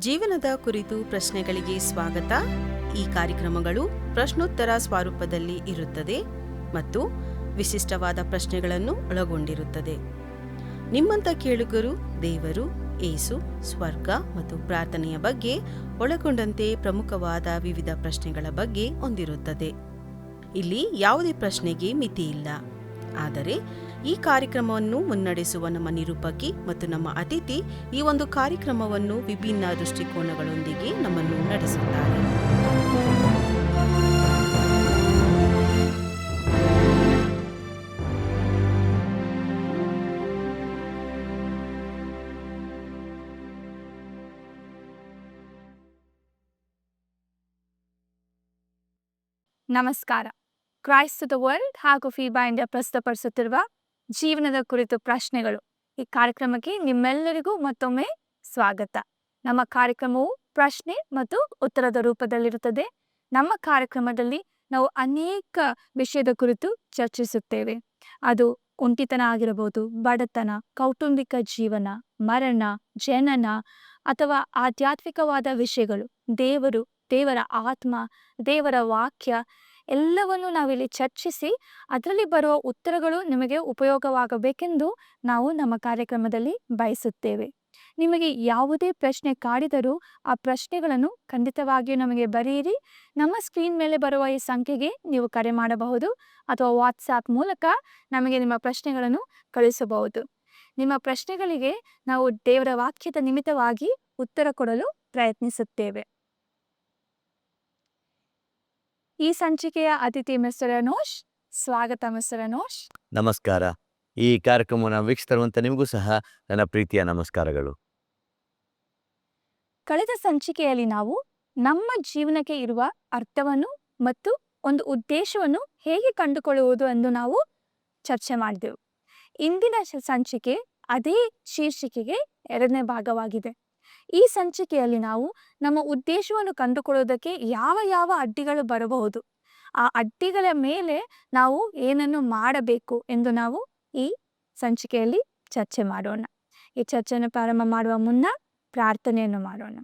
ಜೀವನದ ಕುರಿತು ಪ್ರಶ್ನೆಗಳಿಗೆ ಸ್ವಾಗತ. ಈ ಕಾರ್ಯಕ್ರಮಗಳು ಪ್ರಶ್ನೋತ್ತರ ಸ್ವರೂಪದಲ್ಲಿ ಇರುತ್ತದೆ ಮತ್ತು ವಿಶಿಷ್ಟವಾದ ಪ್ರಶ್ನೆಗಳನ್ನು ಒಳಗೊಂಡಿರುತ್ತದೆ. ನಿಮ್ಮಂಥ ಕೇಳುಗರು ದೇವರು, ಏಸು, ಸ್ವರ್ಗ ಮತ್ತು ಪ್ರಾರ್ಥನೆಯ ಬಗ್ಗೆ ಒಳಗೊಂಡಂತೆ ಪ್ರಮುಖವಾದ ವಿವಿಧ ಪ್ರಶ್ನೆಗಳ ಬಗ್ಗೆ ಹೊಂದಿರುತ್ತದೆ. ಇಲ್ಲಿ ಯಾವುದೇ ಪ್ರಶ್ನೆಗೆ ಮಿತಿಯಿಲ್ಲ. ಆದರೆ ಈ ಕಾರ್ಯಕ್ರಮವನ್ನು ಮುನ್ನಡೆಸುವ ನಮ್ಮ ನಿರೂಪಕಿ ಮತ್ತು ನಮ್ಮ ಅತಿಥಿ ಈ ಒಂದು ಕಾರ್ಯಕ್ರಮವನ್ನು ವಿಭಿನ್ನ ದೃಷ್ಟಿಕೋನಗಳೊಂದಿಗೆ ನಮ್ಮನ್ನು ನಡೆಸುತ್ತಾರೆ. ನಮಸ್ಕಾರ. ಕ್ರೈಸ್ಟ್ ಟು ದ ವರ್ಲ್ಡ್ ಹಾಗೂ ಫೀಬಾ ಇಂಡಿಯಾ ಪ್ರಸ್ತುತಪಡಿಸುತ್ತಿರುವ ಜೀವನದ ಕುರಿತು ಪ್ರಶ್ನೆಗಳು ಈ ಕಾರ್ಯಕ್ರಮಕ್ಕೆ ನಿಮ್ಮೆಲ್ಲರಿಗೂ ಮತ್ತೊಮ್ಮೆ ಸ್ವಾಗತ. ನಮ್ಮ ಕಾರ್ಯಕ್ರಮವು ಪ್ರಶ್ನೆ ಮತ್ತು ಉತ್ತರದ ರೂಪದಲ್ಲಿರುತ್ತದೆ. ನಮ್ಮ ಕಾರ್ಯಕ್ರಮದಲ್ಲಿ ನಾವು ಅನೇಕ ವಿಷಯದ ಕುರಿತು ಚರ್ಚಿಸುತ್ತೇವೆ. ಅದು ಒಂಟಿತನ ಆಗಿರಬಹುದು, ಬಡತನ, ಕೌಟುಂಬಿಕ ಜೀವನ, ಮರಣ, ಜನನ ಅಥವಾ ಆಧ್ಯಾತ್ಮಿಕವಾದ ವಿಷಯಗಳು, ದೇವರ ಆತ್ಮ, ದೇವರ ವಾಕ್ಯ ಎಲ್ಲವನ್ನು ನಾವಿಲ್ಲಿ ಚರ್ಚಿಸಿ ಅದರಲ್ಲಿ ಬರುವ ಉತ್ತರಗಳು ನಿಮಗೆ ಉಪಯೋಗವಾಗಬೇಕೆಂದು ನಾವು ನಮ್ಮ ಕಾರ್ಯಕ್ರಮದಲ್ಲಿ ಬಯಸುತ್ತೇವೆ. ನಿಮಗೆ ಯಾವುದೇ ಪ್ರಶ್ನೆ ಕಾಡಿದರೂ ಆ ಪ್ರಶ್ನೆಗಳನ್ನು ಖಂಡಿತವಾಗಿಯೂ ನಮಗೆ ಬರೆಯಿರಿ. ನಮ್ಮ ಸ್ಕ್ರೀನ್ ಮೇಲೆ ಬರುವ ಈ ಸಂಖ್ಯೆಗೆ ನೀವು ಕರೆ ಮಾಡಬಹುದು ಅಥವಾ ವಾಟ್ಸಾಪ್ ಮೂಲಕ ನಮಗೆ ನಿಮ್ಮ ಪ್ರಶ್ನೆಗಳನ್ನು ಕಳಿಸಬಹುದು. ನಿಮ್ಮ ಪ್ರಶ್ನೆಗಳಿಗೆ ನಾವು ದೇವರ ವಾಕ್ಯದ ನಿಮಿತ್ತವಾಗಿ ಉತ್ತರ ಕೊಡಲು ಪ್ರಯತ್ನಿಸುತ್ತೇವೆ. ಈ ಸಂಚಿಕೆಯ ಅತಿಥಿ ಮಿಸ್ಟರ್ ಅನೋಷ್. ಸ್ವಾಗತ ಮಿಸ್ಟರ್ ಅನೋಷ್. ನಮಸ್ಕಾರ. ಈ ಕಾರ್ಯಕ್ರಮವನ್ನು ವೀಕ್ಷಿಸಿರುವಂಥ ನಿಮಗೂ ಸಹ ನನ್ನ ಪ್ರೀತಿಯ ನಮಸ್ಕಾರಗಳು. ಕಳೆದ ಸಂಚಿಕೆಯಲ್ಲಿ ನಾವು ನಮ್ಮ ಜೀವನಕ್ಕೆ ಇರುವ ಅರ್ಥವನ್ನು ಮತ್ತು ಒಂದು ಉದ್ದೇಶವನ್ನು ಹೇಗೆ ಕಂಡುಕೊಳ್ಳುವುದು ಎಂದು ನಾವು ಚರ್ಚೆ ಮಾಡಿದೆವು. ಇಂದಿನ ಸಂಚಿಕೆ ಅದೇ ಶೀರ್ಷಿಕೆಗೆ ಎರಡನೇ ಭಾಗವಾಗಿದೆ. ಈ ಸಂಚಿಕೆಯಲ್ಲಿ ನಾವು ನಮ್ಮ ಉದ್ದೇಶವನ್ನು ಕಂಡುಕೊಳ್ಳುವುದಕ್ಕೆ ಯಾವ ಯಾವ ಅಡ್ಡಿಗಳು ಬರಬಹುದು, ಆ ಅಡ್ಡಿಗಳ ಮೇಲೆ ನಾವು ಏನನ್ನು ಮಾಡಬೇಕು ಎಂದು ನಾವು ಈ ಸಂಚಿಕೆಯಲ್ಲಿ ಚರ್ಚೆ ಮಾಡೋಣ. ಈ ಚರ್ಚೆಯನ್ನು ಪ್ರಾರಂಭ ಮಾಡುವ ಮುನ್ನ ಪ್ರಾರ್ಥನೆಯನ್ನು ಮಾಡೋಣ.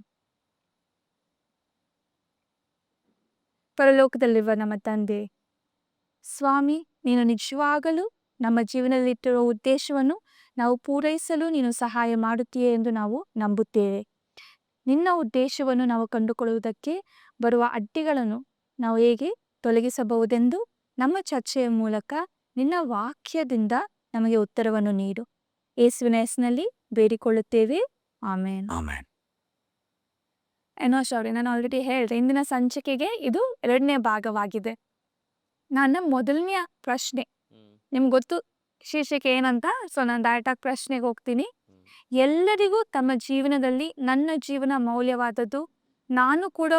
ಪರಲೋಕದಲ್ಲಿರುವ ನಮ್ಮ ತಂದೆ ಸ್ವಾಮಿ, ನೀನು ನಿಜವಾಗಲೂ ನಮ್ಮ ಜೀವನದಲ್ಲಿಟ್ಟಿರುವ ಉದ್ದೇಶವನ್ನು ನಾವು ಪೂರೈಸಲು ನೀನು ಸಹಾಯ ಮಾಡುತ್ತೀಯೇ ಎಂದು ನಾವು ನಂಬುತ್ತೇವೆ. ನಿನ್ನ ಉದ್ದೇಶವನ್ನು ನಾವು ಕಂಡುಕೊಳ್ಳುವುದಕ್ಕೆ ಬರುವ ಅಡ್ಡಿಗಳನ್ನು ನಾವು ಹೇಗೆ ತೊಲಗಿಸಬಹುದೆಂದು ನಮ್ಮ ಚರ್ಚೆಯ ಮೂಲಕ ನಿನ್ನ ವಾಕ್ಯದಿಂದ ನಮಗೆ ಉತ್ತರವನ್ನು ನೀಡು. ಯೇಸುವಿನ ಹೆಸರಿನಲ್ಲಿ ಬೇಡಿಕೊಳ್ಳುತ್ತೇವೆ, ಆಮೇನ್. ಅನೋಷ್ ಅವರೇ, ನಾನು ಆಲ್ರೆಡಿ ಹೇಳಿದೆ, ಇಂದಿನ ಸಂಚಿಕೆಗೆ ಇದು ಎರಡನೇ ಭಾಗವಾಗಿದೆ. ನನ್ನ ಮೊದಲನೆಯ ಪ್ರಶ್ನೆ, ನಿಮ್ಗೆ ಗೊತ್ತು ಶೀರ್ಷಿಕೆ ಏನಂತ, ಸೊ ನಾನು ಡೈರೆಕ್ಟಾಗಿ ಪ್ರಶ್ನೆಗೆ ಹೋಗ್ತೀನಿ. ಎಲ್ಲರಿಗೂ ತಮ್ಮ ಜೀವನದಲ್ಲಿ ನನ್ನ ಜೀವನ ಮೌಲ್ಯವಾದದ್ದು, ನಾನು ಕೂಡ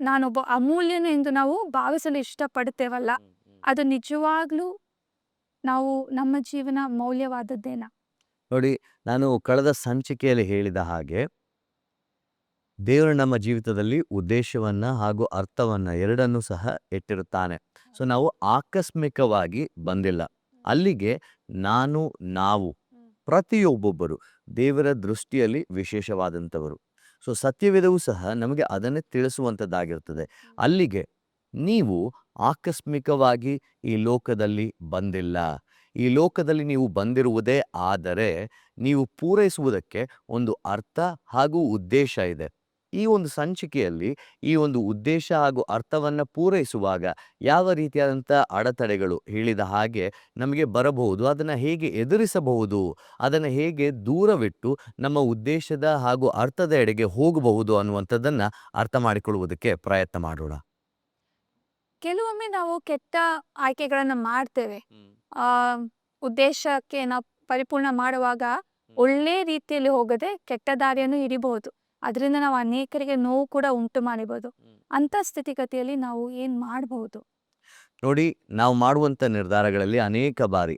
ನಾನೊಬ್ಬ ಅಮೂಲ್ಯನು ಎಂದು ನಾವು ಭಾವಿಸಲು ಇಷ್ಟಪಡ್ತೇವಲ್ಲ, ಅದು ನಿಜವಾಗ್ಲೂ ನಮ್ಮ ಜೀವನ ಮೌಲ್ಯವಾದದ್ದೇನಾ? ನೋಡಿ, ನಾನು ಕಳೆದ ಸಂಚಿಕೆಯಲ್ಲಿ ಹೇಳಿದ ಹಾಗೆ ದೇವರು ನಮ್ಮ ಜೀವಿತದಲ್ಲಿ ಉದ್ದೇಶವನ್ನ ಹಾಗೂ ಅರ್ಥವನ್ನ ಎರಡನ್ನೂ ಸಹ ಇಟ್ಟಿರುತ್ತಾನೆ. ಸೊ ನಾವು ಆಕಸ್ಮಿಕವಾಗಿ ಬಂದಿಲ್ಲ ಅಲ್ಲಿಗೆ. ನಾವು ಪ್ರತಿಯೊಬ್ಬೊಬ್ಬರು ದೇವರ ದೃಷ್ಟಿಯಲ್ಲಿ ವಿಶೇಷವಾದಂಥವರು. ಸೊ ಸತ್ಯವೇದವೂ ಸಹ ನಮಗೆ ಅದನ್ನೇ ತಿಳಿಸುವಂಥದ್ದಾಗಿರ್ತದೆ. ಅಲ್ಲಿಗೆ ನೀವು ಆಕಸ್ಮಿಕವಾಗಿ ಈ ಲೋಕದಲ್ಲಿ ಬಂದಿಲ್ಲ. ಈ ಲೋಕದಲ್ಲಿ ನೀವು ಬಂದಿರುವುದೇ ಆದರೆ ನೀವು ಪೂರೈಸುವುದಕ್ಕೆ ಒಂದು ಅರ್ಥ ಹಾಗೂ ಉದ್ದೇಶ ಇದೆ. ಈ ಒಂದು ಸಂಚಿಕೆಯಲ್ಲಿ ಈ ಒಂದು ಉದ್ದೇಶ ಹಾಗೂ ಅರ್ಥವನ್ನು ಪೂರೈಸುವಾಗ ಯಾವ ರೀತಿಯಾದಂಥ ಅಡೆತಡೆಗಳು ಹೇಳಿದ ಹಾಗೆ ನಮಗೆ ಬರಬಹುದು, ಅದನ್ನು ಹೇಗೆ ಎದುರಿಸಬಹುದು, ಅದನ್ನು ಹೇಗೆ ದೂರವಿಟ್ಟು ನಮ್ಮ ಉದ್ದೇಶದ ಹಾಗೂ ಅರ್ಥದ ಎಡೆಗೆ ಹೋಗಬಹುದು ಅನ್ನುವಂಥದ್ದನ್ನು ಅರ್ಥ ಮಾಡಿಕೊಳ್ಳುವುದಕ್ಕೆ ಪ್ರಯತ್ನ ಮಾಡೋಣ. ಕೆಲವೊಮ್ಮೆ ನಾವು ಕೆಟ್ಟ ಆಯ್ಕೆಗಳನ್ನು ಮಾಡ್ತೇವೆ. ಉದ್ದೇಶಕ್ಕೆ ನಾವು ಪರಿಪೂರ್ಣ ಮಾಡುವಾಗ ಒಳ್ಳೆ ರೀತಿಯಲ್ಲಿ ಹೋಗದೆ ಕೆಟ್ಟ ದಾರಿಯನ್ನು ಹಿಡಿಬಹುದು. ಅದರಿಂದ ನಾವು ಅನೇಕರಿಗೆ ನೋವು ಕೂಡ ಉಂಟು ಮಾಡಬಹುದು. ಅಂತ ಸ್ಥಿತಿಗತಿಯಲ್ಲಿ ನಾವು ಏನ್ ಮಾಡಬಹುದು? ನೋಡಿ, ನಾವು ಮಾಡುವಂಥ ನಿರ್ಧಾರಗಳಲ್ಲಿ ಅನೇಕ ಬಾರಿ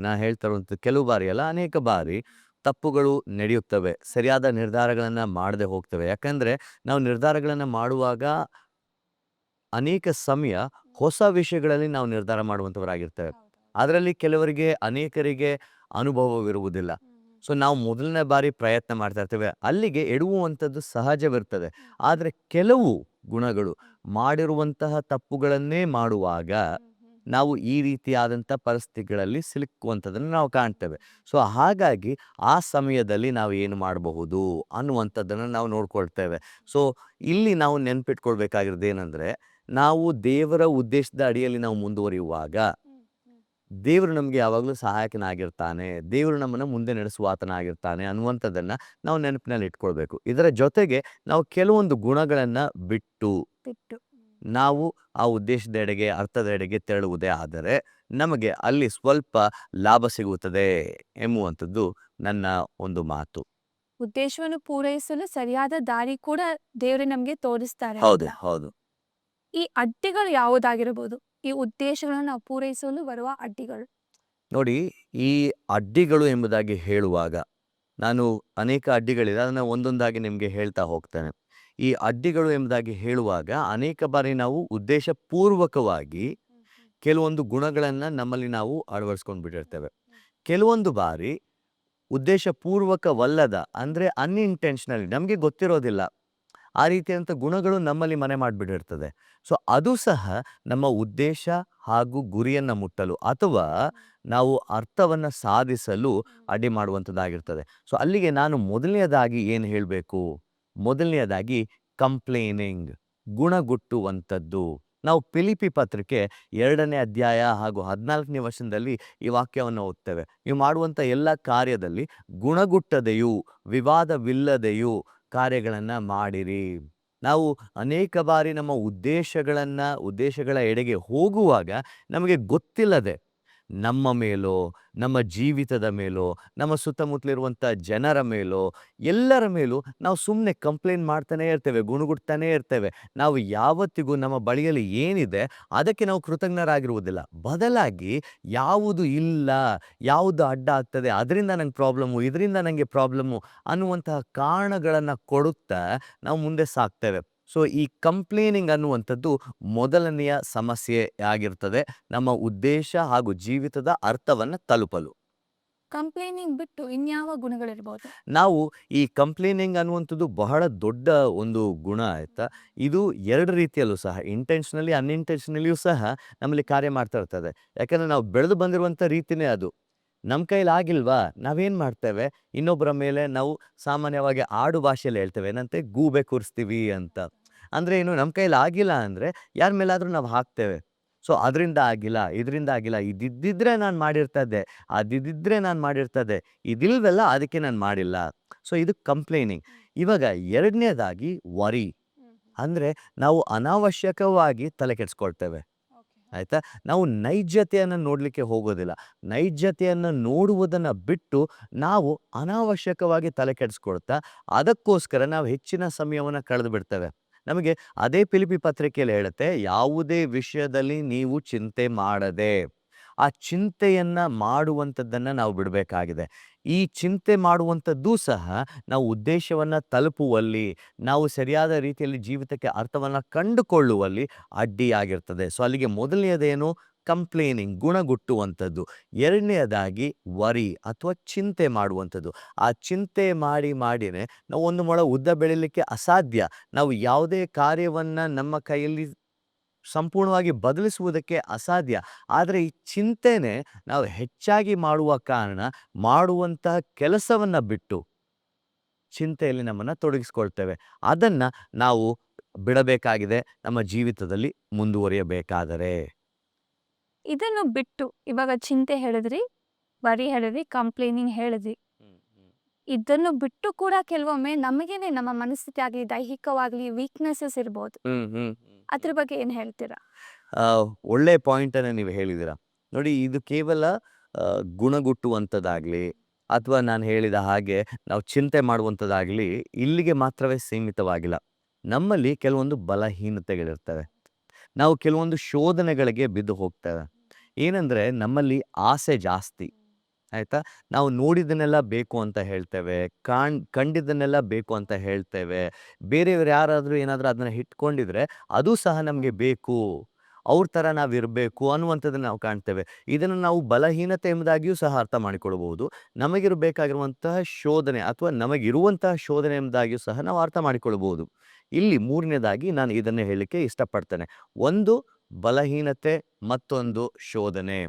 ನಾ ಹೇಳ್ತಾ ಇರುವಂಥ ಕೆಲವು ಬಾರಿ ಅಲ್ಲ, ಅನೇಕ ಬಾರಿ ತಪ್ಪುಗಳು ನಡೆಯುತ್ತವೆ. ಸರಿಯಾದ ನಿರ್ಧಾರಗಳನ್ನು ಮಾಡದೆ ಹೋಗ್ತವೆ. ಯಾಕಂದರೆ ನಾವು ನಿರ್ಧಾರಗಳನ್ನು ಮಾಡುವಾಗ ಅನೇಕ ಸಮಯ ಹೊಸ ವಿಷಯಗಳಲ್ಲಿ ನಾವು ನಿರ್ಧಾರ ಮಾಡುವಂಥವರಾಗಿರ್ತೇವೆ. ಅದರಲ್ಲಿ ಅನೇಕರಿಗೆ ಅನುಭವವಿರುವುದಿಲ್ಲ. ಸೊ ನಾವು ಮೊದಲನೇ ಬಾರಿ ಪ್ರಯತ್ನ ಮಾಡ್ತಾ ಇರ್ತೇವೆ, ಅಲ್ಲಿಗೆ ಎಡುವುವಂಥದ್ದು ಸಹಜವಿರ್ತದೆ. ಆದರೆ ಕೆಲವು ಗುಣಗಳು ಮಾಡಿರುವಂತಹ ತಪ್ಪುಗಳನ್ನೇ ಮಾಡುವಾಗ ನಾವು ಈ ರೀತಿಯಾದಂಥ ಪರಿಸ್ಥಿತಿಗಳಲ್ಲಿ ಸಿಲುಕುವಂಥದ್ದನ್ನು ನಾವು ಕಾಣ್ತೇವೆ. ಸೊ ಹಾಗಾಗಿ ಆ ಸಮಯದಲ್ಲಿ ನಾವು ಏನು ಮಾಡಬಹುದು ಅನ್ನುವಂಥದ್ದನ್ನು ನಾವು ನೋಡ್ಕೊಳ್ತೇವೆ. ಸೊ ಇಲ್ಲಿ ನಾವು ನೆನ್ಪಿಟ್ಕೊಳ್ಬೇಕಾಗಿರೋದು ಏನಂದರೆ, ನಾವು ದೇವರ ಉದ್ದೇಶದ ಅಡಿಯಲ್ಲಿ ನಾವು ಮುಂದುವರಿಯುವಾಗ ದೇವರು ನಮಗೆ ಯಾವಾಗಲೂ ಸಹಾಯಕನಾಗಿರ್ತಾನೆ, ದೇವರು ನಮ್ಮನ್ನು ಮುಂದೆ ನಡೆಸುವಾತನಾಗಿರ್ತಾನೆ ಅನ್ನುವಂಥದ್ದನ್ನು ನಾವು ನೆನಪಿನಲ್ಲಿ ಇಟ್ಕೊಳ್ಬೇಕು. ಇದರ ಜೊತೆಗೆ ನಾವು ಕೆಲವೊಂದು ಗುಣಗಳನ್ನು ಬಿಟ್ಟು ಬಿಟ್ಟು ನಾವು ಆ ಉದ್ದೇಶದ ಎಡೆಗೆ, ಅರ್ಥದ ಎಡೆಗೆ ತೆರಳುವುದೇ ಆದರೆ ನಮಗೆ ಅಲ್ಲಿ ಸ್ವಲ್ಪ ಲಾಭ ಸಿಗುತ್ತದೆ ಎಂಬುವಂಥದ್ದು ನನ್ನ ಒಂದು ಮಾತು. ಉದ್ದೇಶವನ್ನು ಪೂರೈಸಲು ಸರಿಯಾದ ದಾರಿ ಕೂಡ ದೇವರು ನಮಗೆ ತೋರಿಸ್ತಾರೆ ಹೌದು ಅಂತ. ಹೌದು ಈ ಅಡ್ಡಿಗಳು ಯಾವುದಾಗಿರಬಹುದು? ಈ ಉದ್ದೇಶಗಳನ್ನು ನಾವು ಪೂರೈಸಲು ಬರುವ ಅಡ್ಡಿಗಳು. ನೋಡಿ, ಈ ಅಡ್ಡಿಗಳು ಎಂಬುದಾಗಿ ಹೇಳುವಾಗ ನಾನು ಅನೇಕ ಅಡ್ಡಿಗಳಿದೆ, ಅದನ್ನು ಒಂದೊಂದಾಗಿ ನಿಮಗೆ ಹೇಳ್ತಾ ಹೋಗ್ತೇನೆ. ಈ ಅಡ್ಡಿಗಳು ಎಂಬುದಾಗಿ ಹೇಳುವಾಗ ಅನೇಕ ಬಾರಿ ನಾವು ಉದ್ದೇಶಪೂರ್ವಕವಾಗಿ ಕೆಲವೊಂದು ಗುಣಗಳನ್ನು ನಮ್ಮಲ್ಲಿ ನಾವು ಅಳವಡಿಸ್ಕೊಂಡು ಬಿಟ್ಟಿರ್ತೇವೆ. ಕೆಲವೊಂದು ಬಾರಿ ಉದ್ದೇಶಪೂರ್ವಕವಲ್ಲದ, ಅಂದರೆ ಅನ್ಇಂಟೆನ್ಷನಲಿ, ನಮಗೆ ಗೊತ್ತಿರೋದಿಲ್ಲ, ಆ ರೀತಿಯಾದಂಥ ಗುಣಗಳು ನಮ್ಮಲ್ಲಿ ಮನೆ ಮಾಡಿಬಿಟ್ಟಿರ್ತದೆ. ಸೊ ಅದು ಸಹ ನಮ್ಮ ಉದ್ದೇಶ ಹಾಗೂ ಗುರಿಯನ್ನು ಮುಟ್ಟಲು ಅಥವಾ ನಾವು ಅರ್ಥವನ್ನು ಸಾಧಿಸಲು ಅಡ್ಡಿ ಮಾಡುವಂಥದ್ದಾಗಿರ್ತದೆ. ಸೊ ಅಲ್ಲಿಗೆ ನಾನು ಮೊದಲನೆಯದಾಗಿ ಏನು ಹೇಳಬೇಕು? ಮೊದಲನೆಯದಾಗಿ ಕಂಪ್ಲೇನಿಂಗ್, ಗುಣಗುಟ್ಟುವಂಥದ್ದು. ನಾವು ಫಿಲಿಪ್ಪಿ ಪತ್ರಿಕೆ 2ನೇ ಅಧ್ಯಾಯ ಹಾಗೂ 14ನೇ ವಚನದಲ್ಲಿ ಈ ವಾಕ್ಯವನ್ನು ಓದ್ತೇವೆ. ನೀವು ಮಾಡುವಂಥ ಎಲ್ಲ ಕಾರ್ಯದಲ್ಲಿ ಗುಣಗುಟ್ಟದೆಯೂ ವಿವಾದವಿಲ್ಲದೆಯೂ ಕಾರ್ಯಗಳನ್ನು ಮಾಡಿರಿ. ನಾವು ಅನೇಕ ಬಾರಿ ನಮ್ಮ ಉದ್ದೇಶಗಳ ಎಡೆಗೆ ಹೋಗುವಾಗ ನಮಗೆ ಗೊತ್ತಿಲ್ಲದೆ ನಮ್ಮ ಮೇಲೋ, ನಮ್ಮ ಜೀವಿತದ ಮೇಲೋ, ನಮ್ಮ ಸುತ್ತಮುತ್ತಲಿರುವಂಥ ಜನರ ಮೇಲೋ, ಎಲ್ಲರ ಮೇಲೂ ನಾವು ಸುಮ್ಮನೆ ಕಂಪ್ಲೇಂಟ್ ಮಾಡ್ತಾನೇ ಇರ್ತೇವೆ, ಗುಣಗುಡ್ತಾನೇ ಇರ್ತೇವೆ. ನಾವು ಯಾವತ್ತಿಗೂ ನಮ್ಮ ಬಳಿಯಲ್ಲಿ ಏನಿದೆ ಅದಕ್ಕೆ ನಾವು ಕೃತಜ್ಞರಾಗಿರುವುದಿಲ್ಲ. ಬದಲಾಗಿ ಯಾವುದು ಇಲ್ಲ, ಯಾವುದು ಅಡ್ಡ ಆಗ್ತದೆ, ಅದರಿಂದ ನಂಗೆ ಪ್ರಾಬ್ಲಮ್ಮು, ಇದರಿಂದ ನನಗೆ ಪ್ರಾಬ್ಲಮ್ಮು ಅನ್ನುವಂತಹ ಕಾರಣಗಳನ್ನು ಕೊಡುತ್ತಾ ನಾವು ಮುಂದೆ ಸಾಕ್ತೇವೆ. ಸೊ ಈ ಕಂಪ್ಲೇನಿಂಗ್ ಅನ್ನುವಂಥದ್ದು ಮೊದಲನೆಯ ಸಮಸ್ಯೆ ಆಗಿರ್ತದೆ ನಮ್ಮ ಉದ್ದೇಶ ಹಾಗೂ ಜೀವಿತದ ಅರ್ಥವನ್ನು ತಲುಪಲು. ಕಂಪ್ಲೇನಿಂಗ್ ಬಿಟ್ಟು ಇನ್ಯಾವ ಗುಣಗಳಿರ್ಬೋದು? ನಾವು ಈ ಕಂಪ್ಲೇನಿಂಗ್ ಅನ್ನುವಂಥದ್ದು ಬಹಳ ದೊಡ್ಡ ಒಂದು ಗುಣ ಆಯಿತಾ. ಇದು 2 ರೀತಿಯಲ್ಲೂ ಸಹ, ಇಂಟೆನ್ಷನಲಿ ಅನ್ಇಂಟೆನ್ಷನಲಿಯೂ ಸಹ ನಮ್ಮಲ್ಲಿ ಕಾರ್ಯ ಮಾಡ್ತಾ ಇರ್ತದೆ. ಯಾಕಂದರೆ ನಾವು ಬೆಳೆದು ಬಂದಿರುವಂಥ ರೀತಿನೇ ಅದು. ನಮ್ಮ ಕೈಲಿ ಆಗಿಲ್ವಾ, ನಾವೇನು ಮಾಡ್ತೇವೆ, ಇನ್ನೊಬ್ಬರ ಮೇಲೆ ನಾವು ಸಾಮಾನ್ಯವಾಗಿ ಆಡು ಭಾಷೆಯಲ್ಲಿ ಹೇಳ್ತೇವೆ, ಏನಂತೆ ಗೂಬೆ ಕೂರಿಸ್ತೀವಿ ಅಂತ. ಅಂದರೆ ಏನು, ನಮ್ಮ ಕೈಲಿ ಆಗಿಲ್ಲ ಅಂದರೆ ಯಾರ ಮೇಲಾದರೂ ನಾವು ಹಾಕ್ತೇವೆ. ಸೊ ಅದರಿಂದ ಆಗಿಲ್ಲ, ಇದರಿಂದ ಆಗಿಲ್ಲ, ಇದಿದ್ದಿದ್ರೆ ನಾನು ಮಾಡಿರ್ತದೆ, ಅದಿದ್ದಿದ್ರೆ ನಾನು ಮಾಡಿರ್ತದೆ, ಇದಿಲ್ವಲ್ಲ ಅದಕ್ಕೆ ನಾನು ಮಾಡಿಲ್ಲ. ಸೊ ಇದು ಕಂಪ್ಲೇನಿಂಗ್. ಇವಾಗ 2ನೇದಾಗಿ ವರಿ, ಅಂದರೆ ನಾವು ಅನಾವಶ್ಯಕವಾಗಿ ತಲೆ ಕೆಡಿಸ್ಕೊಳ್ತೇವೆ. ಆಯಿತಾ. ನಾವು ನೈಜತೆಯನ್ನು ನೋಡಲಿಕ್ಕೆ ಹೋಗೋದಿಲ್ಲ. ನೈಜತೆಯನ್ನು ನೋಡುವುದನ್ನು ಬಿಟ್ಟು ನಾವು ಅನಾವಶ್ಯಕವಾಗಿ ತಲೆ ಕೆಡಿಸ್ಕೊಳ್ತಾ ಅದಕ್ಕೋಸ್ಕರ ನಾವು ಹೆಚ್ಚಿನ ಸಮಯವನ್ನು ಕಳೆದು ಬಿಡ್ತೇವೆ. ನಮಗೆ ಅದೇ ಫಿಲಿಪ್ಪಿ ಪತ್ರಿಕೆಯಲ್ಲಿ ಹೇಳುತ್ತೆ, ಯಾವುದೇ ವಿಷಯದಲ್ಲಿ ನೀವು ಚಿಂತೆ ಮಾಡದೆ. ಆ ಚಿಂತೆಯನ್ನು ಮಾಡುವಂಥದ್ದನ್ನು ನಾವು ಬಿಡಬೇಕಾಗಿದೆ. ಈ ಚಿಂತೆ ಮಾಡುವಂಥದ್ದು ಸಹ ನಾವು ಉದ್ದೇಶವನ್ನು ತಲುಪುವಲ್ಲಿ, ನಾವು ಸರಿಯಾದ ರೀತಿಯಲ್ಲಿ ಜೀವಿತಕ್ಕೆ ಅರ್ಥವನ್ನು ಕಂಡುಕೊಳ್ಳುವಲ್ಲಿ ಅಡ್ಡಿಯಾಗಿರ್ತದೆ. ಸೊ ಅಲ್ಲಿಗೆ ಮೊದಲನೆಯದೇನು? ಕಂಪ್ಲೇನಿಂಗ್, ಗುಣಗುಟ್ಟುವಂಥದ್ದು. 2ನೇದಾಗಿ ವರಿ ಅಥವಾ ಚಿಂತೆ ಮಾಡುವಂಥದ್ದು. ಆ ಚಿಂತೆ ಮಾಡಿನೇ ನಾವು 1 ಮೊಳ ಉದ್ದ ಬೆಳೀಲಿಕ್ಕೆ ಅಸಾಧ್ಯ. ನಾವು ಯಾವುದೇ ಕಾರ್ಯವನ್ನು ನಮ್ಮ ಕೈಯಲ್ಲಿ ಸಂಪೂರ್ಣವಾಗಿ ಬದಲಿಸುವುದಕ್ಕೆ ಅಸಾಧ್ಯ. ಆದರೆ ಈ ಚಿಂತೆನೇ ನಾವು ಹೆಚ್ಚಾಗಿ ಮಾಡುವ ಕಾರಣ ಮಾಡುವಂತಹ ಕೆಲಸವನ್ನು ಬಿಟ್ಟು ಚಿಂತೆಯಲ್ಲಿ ನಮ್ಮನ್ನು ತೊಡಗಿಸ್ಕೊಳ್ತೇವೆ. ಅದನ್ನು ನಾವು ಬಿಡಬೇಕಾಗಿದೆ ನಮ್ಮ ಜೀವಿತದಲ್ಲಿ ಮುಂದುವರಿಯಬೇಕಾದರೆ. ಇದನ್ನು ಬಿಟ್ಟು ಇವಾಗ ಚಿಂತೆ ಹೇಳಿದ್ರಿ, ವರಿ ಹೇಳಿದ್ರಿ, ಕಂಪ್ಲೇನಿಂಗ್ ಹೇಳಿದ್ರಿ. ಇದನ್ನು ಬಿಟ್ಟು ಕೂಡ ಕೆಲವೊಮ್ಮೆ ನಮಗೇನೆ ನಮ್ಮ ಮನಸ್ಥಿತಿ ಆಗಲಿ, ದೈಹಿಕವಾಗಲಿ ವೀಕ್ನೆಸಸ್ ಇರ್ಬೋದು. ಅದ್ರ ಬಗ್ಗೆ ಏನು ಹೇಳ್ತೀರಾ? ಒಳ್ಳೆ ಪಾಯಿಂಟನ್ನು ನೀವು ಹೇಳಿದ್ದೀರಾ. ನೋಡಿ, ಇದು ಕೇವಲ ಗುಣಗುಟ್ಟುವಂಥದ್ದಾಗಲಿ ಅಥವಾ ನಾನು ಹೇಳಿದ ಹಾಗೆ ನಾವು ಚಿಂತೆ ಮಾಡುವಂಥದ್ದಾಗಲಿ ಇಲ್ಲಿಗೆ ಮಾತ್ರವೇ ಸೀಮಿತವಾಗಿಲ್ಲ. ನಮ್ಮಲ್ಲಿ ಕೆಲವೊಂದು ಬಲಹೀನತೆಗಳಿರ್ತವೆ. ನಾವು ಕೆಲವೊಂದು ಶೋಧನೆಗಳಿಗೆ ಬಿದ್ದು ಹೋಗ್ತೇವೆ. ಏನಂದರೆ ನಮ್ಮಲ್ಲಿ ಆಸೆ ಜಾಸ್ತಿ. ಆಯಿತಾ. ನಾವು ನೋಡಿದ್ದನ್ನೆಲ್ಲ ಬೇಕು ಅಂತ ಹೇಳ್ತೇವೆ, ಕಂಡಿದ್ದನ್ನೆಲ್ಲ ಬೇಕು ಅಂತ ಹೇಳ್ತೇವೆ. ಬೇರೆಯವರು ಯಾರಾದರೂ ಏನಾದರೂ ಅದನ್ನು ಇಟ್ಕೊಂಡಿದ್ರೆ ಅದು ಸಹ ನಮಗೆ ಬೇಕು. ಅವ್ರ ಥರ ನಾವಿರಬೇಕು ಅನ್ನುವಂಥದ್ದನ್ನು ನಾವು ಕಾಣ್ತೇವೆ. ಇದನ್ನು ನಾವು ಬಲಹೀನತೆ ಎಂಬುದಾಗಿಯೂ ಸಹ ಅರ್ಥ ಮಾಡಿಕೊಳ್ಳಬಹುದು. ನಮಗಿರಬೇಕಾಗಿರುವಂತಹ ಶೋಧನೆ ಅಥವಾ ನಮಗಿರುವಂತಹ ಶೋಧನೆ ಎಂಬುದಾಗಿಯೂ ಸಹ ನಾವು ಅರ್ಥ ಮಾಡಿಕೊಳ್ಳಬಹುದು. ಇಲ್ಲಿ ಮೂರನೇದಾಗಿ ನಾನು ಇದನ್ನು ಹೇಳಲಿಕ್ಕೆ ಇಷ್ಟಪಡ್ತೇನೆ. ಒಂದು ಬಲಹೀನತೆ, ಮತ್ತೊಂದು ಶೋಧನೆ.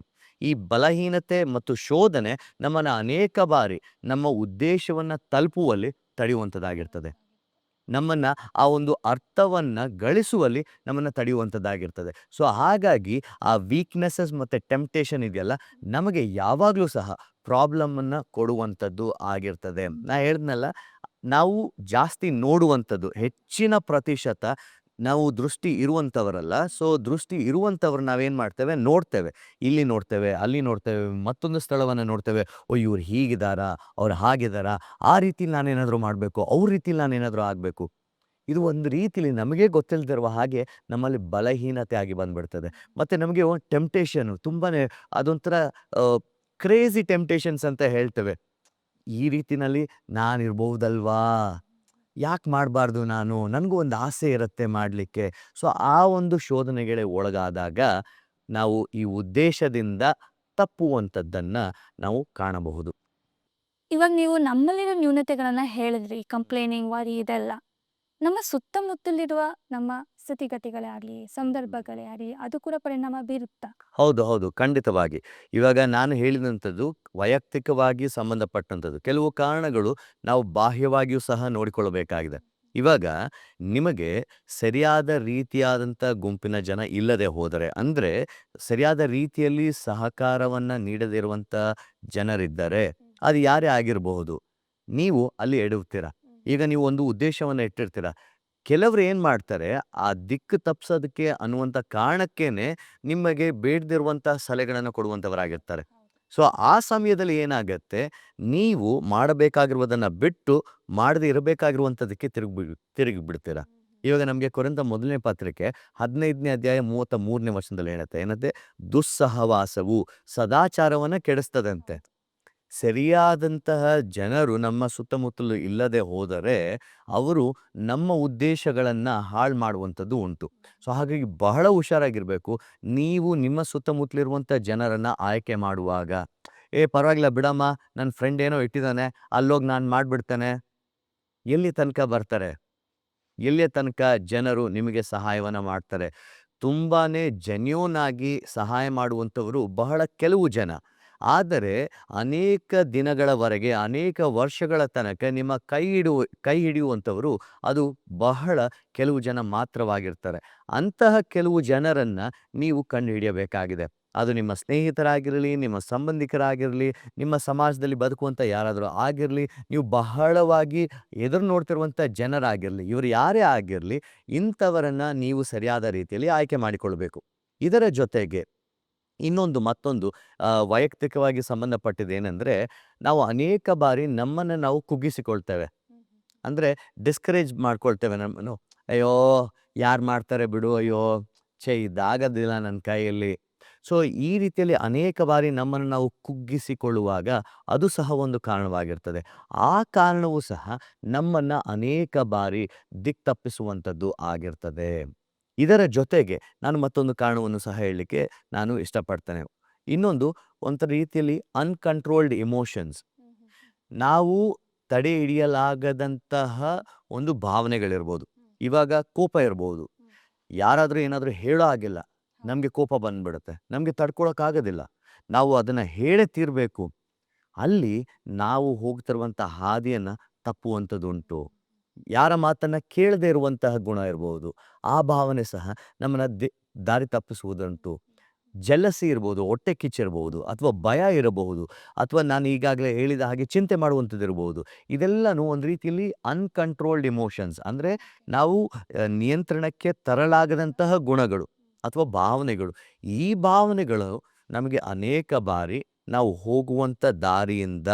ಈ ಬಲಹೀನತೆ ಮತ್ತು ಶೋಧನೆ ನಮ್ಮನ್ನು ಅನೇಕ ಬಾರಿ ನಮ್ಮ ಉದ್ದೇಶವನ್ನು ತಲುಪುವಲ್ಲಿ ತಡೆಯುವಂಥದ್ದಾಗಿರ್ತದೆ. ನಮ್ಮನ್ನು ಆ ಒಂದು ಅರ್ಥವನ್ನು ಗಳಿಸುವಲ್ಲಿ ನಮ್ಮನ್ನು ತಡೆಯುವಂಥದ್ದಾಗಿರ್ತದೆ. ಸೊ ಹಾಗಾಗಿ ಆ ವೀಕ್ನೆಸಸ್ ಮತ್ತು ಟೆಂಪ್ಟೇಷನ್ ಇದೆಯಲ್ಲ, ನಮಗೆ ಯಾವಾಗಲೂ ಸಹ ಪ್ರಾಬ್ಲಮನ್ನು ಕೊಡುವಂಥದ್ದು ಆಗಿರ್ತದೆ. ನಾ ಹೇಳಿದ್ನಲ್ಲ, ನಾವು ಜಾಸ್ತಿ ನೋಡುವಂಥದ್ದು ಹೆಚ್ಚಿನ ಪ್ರತಿಶತ ನಾವು ದೃಷ್ಟಿ ಇರುವಂಥವರಲ್ಲ. ಸೊ ದೃಷ್ಟಿ ಇರುವಂಥವ್ರು ನಾವೇನು ಮಾಡ್ತೇವೆ, ನೋಡ್ತೇವೆ, ಇಲ್ಲಿ ನೋಡ್ತೇವೆ, ಅಲ್ಲಿ ನೋಡ್ತೇವೆ, ಮತ್ತೊಂದು ಸ್ಥಳವನ್ನು ನೋಡ್ತೇವೆ. ಓ, ಇವ್ರು ಹೀಗಿದ್ದಾರಾ, ಅವ್ರು ಹಾಗಿದ್ದಾರಾ, ಆ ರೀತಿಲಿ ನಾನೇನಾದರೂ ಮಾಡಬೇಕು, ಅವ್ರ ರೀತಿಲಿ ನಾನೇನಾದರೂ ಆಗಬೇಕು. ಇದು ಒಂದು ರೀತಿಲಿ ನಮಗೆ ಗೊತ್ತಿಲ್ಲದಿರುವ ಹಾಗೆ ನಮ್ಮಲ್ಲಿ ಬಲಹೀನತೆ ಆಗಿ ಬಂದ್ಬಿಡ್ತದೆ. ಮತ್ತು ನಮಗೆ ಒಂದು ಟೆಂಪ್ಟೇಷನು ತುಂಬಾ ಅದೊಂಥರ ಕ್ರೇಜಿ ಟೆಂಪ್ಟೇಷನ್ಸ್ ಅಂತ ಹೇಳ್ತೇವೆ. ಈ ರೀತಿನಲ್ಲಿ ನಾನಿರ್ಬಹುದಲ್ವಾ, ಯಾಕೆ ಮಾಡಬಾರ್ದು, ನನಗೂ ಒಂದು ಆಸೆ ಇರುತ್ತೆ ಮಾಡಲಿಕ್ಕೆ. ಸೊ ಆ ಒಂದು ಶೋಧನೆಗೆ ಒಳಗಾದಾಗ ನಾವು ಈ ಉದ್ದೇಶದಿಂದ ತಪ್ಪುವಂಥದ್ದನ್ನು ನಾವು ಕಾಣಬಹುದು. ಇವಾಗ ನೀವು ನಮ್ಮಲ್ಲಿರೋ ನ್ಯೂನತೆಗಳನ್ನ ಹೇಳಿದ್ರಿ, ಕಂಪ್ಲೇನಿಂಗ್, ವರಿ ಇದೆಲ್ಲ. ನಮ್ಮ ಸುತ್ತಮುತ್ತಲಿರುವ ನಮ್ಮ ಸ್ಥಿತಿಗತಿಗಳೇ ಆಗಲಿ, ಸಂದರ್ಭಗಳೇ ಆಗಲಿ, ಅದು ಕೂಡ ಪರಿಣಾಮ ಬೀರುತ್ತಾ? ಹೌದು, ಖಂಡಿತವಾಗಿ. ಇವಾಗ ನಾನು ಹೇಳಿದಂಥದ್ದು ವೈಯಕ್ತಿಕವಾಗಿ ಸಂಬಂಧಪಟ್ಟಂಥದ್ದು. ಕೆಲವು ಕಾರಣಗಳು ನಾವು ಬಾಹ್ಯವಾಗಿಯೂ ಸಹ ನೋಡಿಕೊಳ್ಳಬೇಕಾಗಿದೆ. ಇವಾಗ ನಿಮಗೆ ಸರಿಯಾದ ರೀತಿಯಾದಂಥ ಗುಂಪಿನ ಜನ ಇಲ್ಲದೆ ಹೋದರೆ, ಅಂದರೆ ಸರಿಯಾದ ರೀತಿಯಲ್ಲಿ ಸಹಕಾರವನ್ನು ನೀಡದೇ ಇರುವಂಥ ಜನರಿದ್ದರೆ, ಅದು ಯಾರೇ ಆಗಿರಬಹುದು, ನೀವು ಅಲ್ಲಿ ಎಡುತ್ತೀರ. ಈಗ ನೀವು ಒಂದು ಉದ್ದೇಶವನ್ನು ಇಟ್ಟಿರ್ತೀರ. ಕೆಲವರು ಏನು ಮಾಡ್ತಾರೆ, ಆ ದಿಕ್ಕು ತಪ್ಪಿಸೋದಕ್ಕೆ ಅನ್ನುವಂಥ ಕಾರಣಕ್ಕೇನೆ ನಿಮಗೆ ಬೇಡದಿರುವಂಥ ಸಲಹೆಗಳನ್ನು ಕೊಡುವಂಥವರಾಗಿರ್ತಾರೆ. ಸೊ ಆ ಸಮಯದಲ್ಲಿ ಏನಾಗತ್ತೆ, ನೀವು ಮಾಡಬೇಕಾಗಿರುವುದನ್ನು ಬಿಟ್ಟು ಮಾಡದೇ ಇರಬೇಕಾಗಿರುವಂಥದ್ದಕ್ಕೆ ತಿರುಗಿ ಬಿಡ್ತೀರ. ಇವಾಗ ನಮಗೆ ಕೊರಿಂಥ ಮೊದಲನೇ ಪತ್ರಿಕೆ 15ನೇ ಅಧ್ಯಾಯ 33ನೇ ವಚನದಲ್ಲಿ ಏನಂತೆ, ದುಸ್ಸಹವಾಸವು ಸದಾಚಾರವನ್ನು ಕೆಡಿಸ್ತದಂತೆ. ಸರಿಯಾದಂತಹ ಜನರು ನಮ್ಮ ಸುತ್ತಮುತ್ತಲು ಇಲ್ಲದೆ ಹೋದರೆ ಅವರು ನಮ್ಮ ಉದ್ದೇಶಗಳನ್ನು ಹಾಳು ಮಾಡುವಂಥದ್ದು ಉಂಟು. ಸೊ ಹಾಗಾಗಿ ಬಹಳ ಹುಷಾರಾಗಿರಬೇಕು. ನೀವು ನಿಮ್ಮ ಸುತ್ತಮುತ್ತಲಿರುವಂಥ ಜನರನ್ನು ಆಯ್ಕೆ ಮಾಡುವಾಗ, ಪರವಾಗಿಲ್ಲ ಬಿಡಮ್ಮ, ನನ್ನ ಫ್ರೆಂಡ್ ಏನೋ ಇಟ್ಟಿದ್ದಾನೆ, ಅಲ್ಲೋಗಿ ನಾನು ಮಾಡಿಬಿಡ್ತೇನೆ, ಎಲ್ಲಿ ತನಕ ಬರ್ತಾರೆ? ಎಲ್ಲಿಯ ತನಕ ಜನರು ನಿಮಗೆ ಸಹಾಯವನ್ನು ಮಾಡ್ತಾರೆ? ತುಂಬಾ ಜೆನ್ಯೂನ್ ಆಗಿ ಸಹಾಯ ಮಾಡುವಂಥವರು ಬಹಳ ಕೆಲವು ಜನ. ಆದರೆ ಅನೇಕ ದಿನಗಳವರೆಗೆ, ಅನೇಕ ವರ್ಷಗಳ ತನಕ ನಿಮ್ಮ ಕೈ ಹಿಡಿಯುವಂಥವರು ಅದು ಬಹಳ ಕೆಲವು ಜನ ಮಾತ್ರವಾಗಿರ್ತಾರೆ. ಅಂತಹ ಕೆಲವು ಜನರನ್ನು ನೀವು ಕಂಡುಹಿಡಿಯಬೇಕಾಗಿದೆ. ಅದು ನಿಮ್ಮ ಸ್ನೇಹಿತರಾಗಿರಲಿ, ನಿಮ್ಮ ಸಂಬಂಧಿಕರಾಗಿರಲಿ, ನಿಮ್ಮ ಸಮಾಜದಲ್ಲಿ ಬದುಕುವಂಥ ಯಾರಾದರೂ ಆಗಿರಲಿ, ನೀವು ಬಹಳವಾಗಿ ಎದುರು ನೋಡ್ತಿರುವಂಥ ಜನರಾಗಿರಲಿ, ಇವರು ಯಾರೇ ಆಗಿರಲಿ, ಇಂಥವರನ್ನು ನೀವು ಸರಿಯಾದ ರೀತಿಯಲ್ಲಿ ಆಯ್ಕೆ ಮಾಡಿಕೊಳ್ಬೇಕು. ಇದರ ಜೊತೆಗೆ ಮತ್ತೊಂದು ವೈಯಕ್ತಿಕವಾಗಿ ಸಂಬಂಧಪಟ್ಟಿದ್ದೇನೆಂದರೆ, ನಾವು ಅನೇಕ ಬಾರಿ ನಮ್ಮನ್ನು ನಾವು ಕುಗ್ಗಿಸಿಕೊಳ್ತೇವೆ. ಅಂದರೆ ಡಿಸ್ಕರೇಜ್ ಮಾಡ್ಕೊಳ್ತೇವೆ ನಮ್ಮನ್ನು. ಅಯ್ಯೋ, ಯಾರು ಮಾಡ್ತಾರೆ ಬಿಡು, ಅಯ್ಯೋ ಇದಾಗೋದಿಲ್ಲ ನನ್ನ ಕೈಯಲ್ಲಿ. ಸೊ ಈ ರೀತಿಯಲ್ಲಿ ಅನೇಕ ಬಾರಿ ನಮ್ಮನ್ನು ನಾವು ಕುಗ್ಗಿಸಿಕೊಳ್ಳುವಾಗ ಅದು ಸಹ ಒಂದು ಕಾರಣವಾಗಿರ್ತದೆ. ಆ ಕಾರಣವೂ ಸಹ ನಮ್ಮನ್ನು ಅನೇಕ ಬಾರಿ ದಿಕ್ತಪ್ಪಿಸುವಂಥದ್ದು ಆಗಿರ್ತದೆ. ಇದರ ಜೊತೆಗೆ ನಾನು ಮತ್ತೊಂದು ಕಾರಣವನ್ನು ಸಹ ಹೇಳಲಿಕ್ಕೆ ನಾನು ಇಷ್ಟಪಡ್ತೇನೆ. ಒಂಥರ ರೀತಿಯಲ್ಲಿ ಅನ್ಕಂಟ್ರೋಲ್ಡ್ ಇಮೋಷನ್ಸ್, ನಾವು ತಡೆ ಹಿಡಿಯಲಾಗದಂತಹ ಒಂದು ಭಾವನೆಗಳಿರ್ಬೋದು. ಇವಾಗ ಕೋಪ ಇರ್ಬೋದು. ಯಾರಾದರೂ ಏನಾದರೂ ಹೇಳೋ ಆಗಿಲ್ಲ, ನಮಗೆ ಕೋಪ ಬಂದ್ಬಿಡುತ್ತೆ, ನಮಗೆ ತಡ್ಕೊಳಕ್ಕಾಗೋದಿಲ್ಲ, ನಾವು ಅದನ್ನು ಹೇಳೇ ತೀರಬೇಕು. ಅಲ್ಲಿ ನಾವು ಹೋಗ್ತಿರುವಂಥ ಹಾದಿಯನ್ನು ತಪ್ಪುವಂಥದ್ದುಂಟು. ಯಾರ ಮಾತನ್ನು ಕೇಳದೇ ಇರುವಂತಹ ಗುಣ ಇರ್ಬೋದು. ಆ ಭಾವನೆ ಸಹ ನಮ್ಮನ್ನು ದಾರಿ ತಪ್ಪಿಸುವುದುಂಟು. ಜೆಲಸಿ ಇರ್ಬೋದು, ಹೊಟ್ಟೆ ಕಿಚ್ಚಿರ್ಬೋದು, ಅಥವಾ ಭಯ ಇರಬಹುದು, ಅಥವಾ ನಾನು ಈಗಾಗಲೇ ಹೇಳಿದ ಹಾಗೆ ಚಿಂತೆ ಮಾಡುವಂಥದ್ದು ಇರ್ಬೋದು. ಇದೆಲ್ಲನೂ ಒಂದು ರೀತಿಯಲ್ಲಿ ಅನ್ಕಂಟ್ರೋಲ್ಡ್ ಇಮೋಷನ್ಸ್, ಅಂದರೆ ನಾವು ನಿಯಂತ್ರಣಕ್ಕೆ ತರಲಾಗದಂತಹ ಗುಣಗಳು ಅಥವಾ ಭಾವನೆಗಳು. ಈ ಭಾವನೆಗಳು ನಮಗೆ ಅನೇಕ ಬಾರಿ ನಾವು ಹೋಗುವಂಥ ದಾರಿಯಿಂದ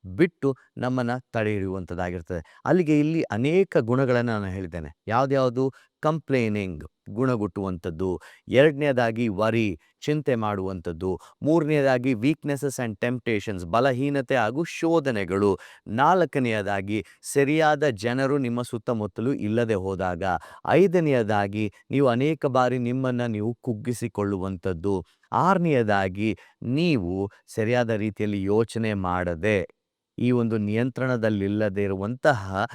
ಬಿಟ್ಟು ನಮ್ಮನ್ನು ತಡೆ ಹಿಡಿಯುವಂಥದ್ದಾಗಿರ್ತದೆ. ಅಲ್ಲಿಗೆ ಇಲ್ಲಿ ಅನೇಕ ಗುಣಗಳನ್ನು ನಾನು ಹೇಳಿದ್ದೇನೆ. ಯಾವ್ದ್ಯಾವುದು? ಕಂಪ್ಲೇನಿಂಗ್, ಗುಣಗುಟ್ಟುವಂಥದ್ದು. ಎರಡನೇದಾಗಿ ವರಿ, ಚಿಂತೆ ಮಾಡುವಂಥದ್ದು. ಮೂರನೇದಾಗಿ ವೀಕ್ನೆಸಸ್ ಆ್ಯಂಡ್ ಟೆಂಪ್ಟೇಷನ್ಸ್, ಬಲಹೀನತೆ ಹಾಗೂ ಶೋಧನೆಗಳು. ನಾಲ್ಕನೆಯದಾಗಿ ಸರಿಯಾದ ಜನರು ನಿಮ್ಮ ಸುತ್ತಮುತ್ತಲೂ ಇಲ್ಲದೆ ಹೋದಾಗ. ಐದನೆಯದಾಗಿ ನೀವು ಅನೇಕ ಬಾರಿ ನಿಮ್ಮನ್ನು ನೀವು ಕುಗ್ಗಿಸಿಕೊಳ್ಳುವಂಥದ್ದು. ಆರನೆಯದಾಗಿ ನೀವು ಸರಿಯಾದ ರೀತಿಯಲ್ಲಿ ಯೋಚನೆ ಮಾಡದೆ ಈ ಒಂದು ನಿಯಂತ್ರಣದಲ್ಲಿಲ್ಲದೆ ಇರುವಂತಹ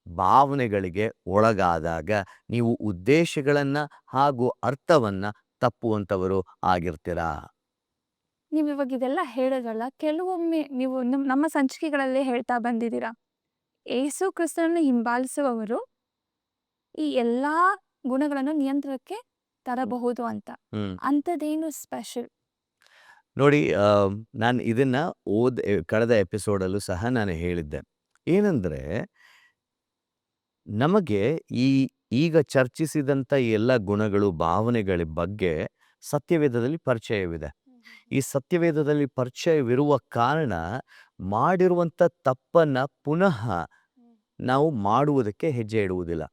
ಭಾವನೆಗಳಿಗೆ ಒಳಗಾದಾಗ ನೀವು ಉದ್ದೇಶಗಳನ್ನು ಹಾಗೂ ಅರ್ಥವನ್ನು ತಪ್ಪುವಂಥವರು ಆಗಿರ್ತೀರಾ. ನೀವು ಇವಾಗ ಇದೆಲ್ಲ ಹೇಳಿದ್ರಲ್ಲ, ಕೆಲವೊಮ್ಮೆ ನೀವು ನಮ್ಮ ಸಂಚಿಕೆಗಳಲ್ಲೇ ಹೇಳ್ತಾ ಬಂದಿದ್ದೀರಾ, ಏಸು ಕ್ರಿಸ್ತನನ್ನು ಹಿಂಬಾಲಿಸುವವರು ಈ ಎಲ್ಲಾ ಗುಣಗಳನ್ನು ನಿಯಂತ್ರಣಕ್ಕೆ ತರಬಹುದು ಅಂತ. ಹ್ಮ್. ಅಂಥದ್ದೇನು ಸ್ಪೆಷಲ್? ನೋಡಿ, ನಾನು ಇದನ್ನು ಕಳೆದ ಎಪಿಸೋಡಲ್ಲೂ ಸಹ ನಾನು ಹೇಳಿದ್ದೆ. ಏನಂದರೆ, ನಮಗೆ ಈಗ ಚರ್ಚಿಸಿದಂಥ ಎಲ್ಲ ಗುಣಗಳು, ಭಾವನೆಗಳ ಬಗ್ಗೆ ಸತ್ಯವೇದದಲ್ಲಿ ಪರಿಚಯವಿದೆ. ಈ ಸತ್ಯವೇದದಲ್ಲಿ ಪರಿಚಯವಿರುವ ಕಾರಣ ಮಾಡಿರುವಂಥ ತಪ್ಪನ್ನು ಪುನಃ ನಾವು ಮಾಡುವುದಕ್ಕೆ ಹೆಜ್ಜೆ ಇಡುವುದಿಲ್ಲ.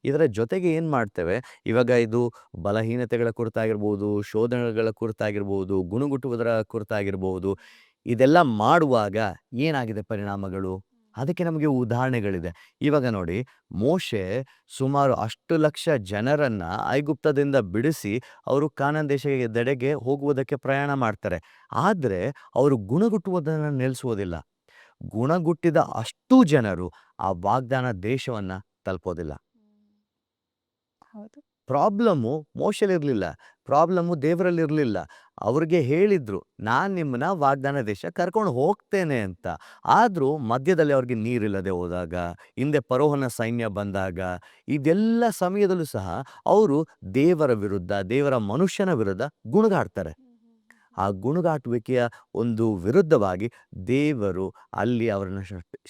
ಇದರ ಜೊತೆಗೆ ಏನು ಮಾಡ್ತೇವೆ, ಇವಾಗ ಇದು ಬಲಹೀನತೆಗಳ ಕುರಿತಾಗಿರ್ಬೋದು, ಶೋಧನೆಗಳ ಕುರಿತಾಗಿರ್ಬೋದು, ಗುಣಗುಟ್ಟುವುದರ ಕುರಿತಾಗಿರ್ಬೋದು, ಇದೆಲ್ಲ ಮಾಡುವಾಗ ಏನಾಗಿದೆ ಪರಿಣಾಮಗಳು, ಅದಕ್ಕೆ ನಮಗೆ ಉದಾಹರಣೆಗಳಿದೆ. ಇವಾಗ ನೋಡಿ, ಮೋಶೆ ಸುಮಾರು 8,00,000 ಜನರನ್ನು ಐಗುಪ್ತದಿಂದ ಬಿಡಿಸಿ ಅವರು ಕಾನಾನ್ ದೇಶದೆಡೆಗೆ ಹೋಗುವುದಕ್ಕೆ ಪ್ರಯಾಣ ಮಾಡ್ತಾರೆ. ಆದರೆ ಅವರು ಗುಣಗುಟ್ಟುವುದನ್ನು ನಿಲ್ಲಿಸುವುದಿಲ್ಲ. ಗುಣಗುಟ್ಟಿದ ಅಷ್ಟೂ ಜನರು ಆ ವಾಗ್ದಾನ ದೇಶವನ್ನು ತಲುಪೋದಿಲ್ಲ. ಹೌದು. ಪ್ರಾಬ್ಲಮ್ಮು ಮೋಶೆಲಿರಲಿಲ್ಲ, ಪ್ರಾಬ್ಲಮ್ಮು ದೇವರಲ್ಲಿರಲಿಲ್ಲ. ಅವ್ರಿಗೆ ಹೇಳಿದ್ರು, ನಾನು ನಿಮ್ಮನ್ನ ವಾಗ್ದಾನ ದೇಶ ಕರ್ಕೊಂಡು ಹೋಗ್ತೇನೆ ಅಂತ. ಆದರೂ ಮಧ್ಯದಲ್ಲಿ ಅವ್ರಿಗೆ ನೀರಿಲ್ಲದೆ ಹೋದಾಗ, ಹಿಂದೆ ಫರೋಹನ ಸೈನ್ಯ ಬಂದಾಗ, ಇದೆಲ್ಲ ಸಮಯದಲ್ಲೂ ಸಹ ಅವರು ದೇವರ ವಿರುದ್ಧ, ದೇವರ ಮನುಷ್ಯನ ವಿರುದ್ಧ ಗುಣಗಾಡ್ತಾರೆ. ಆ ಗುಣಗಾಟುವಿಕೆಯ ಒಂದು ವಿರುದ್ಧವಾಗಿ ದೇವರು ಅಲ್ಲಿ ಅವರನ್ನು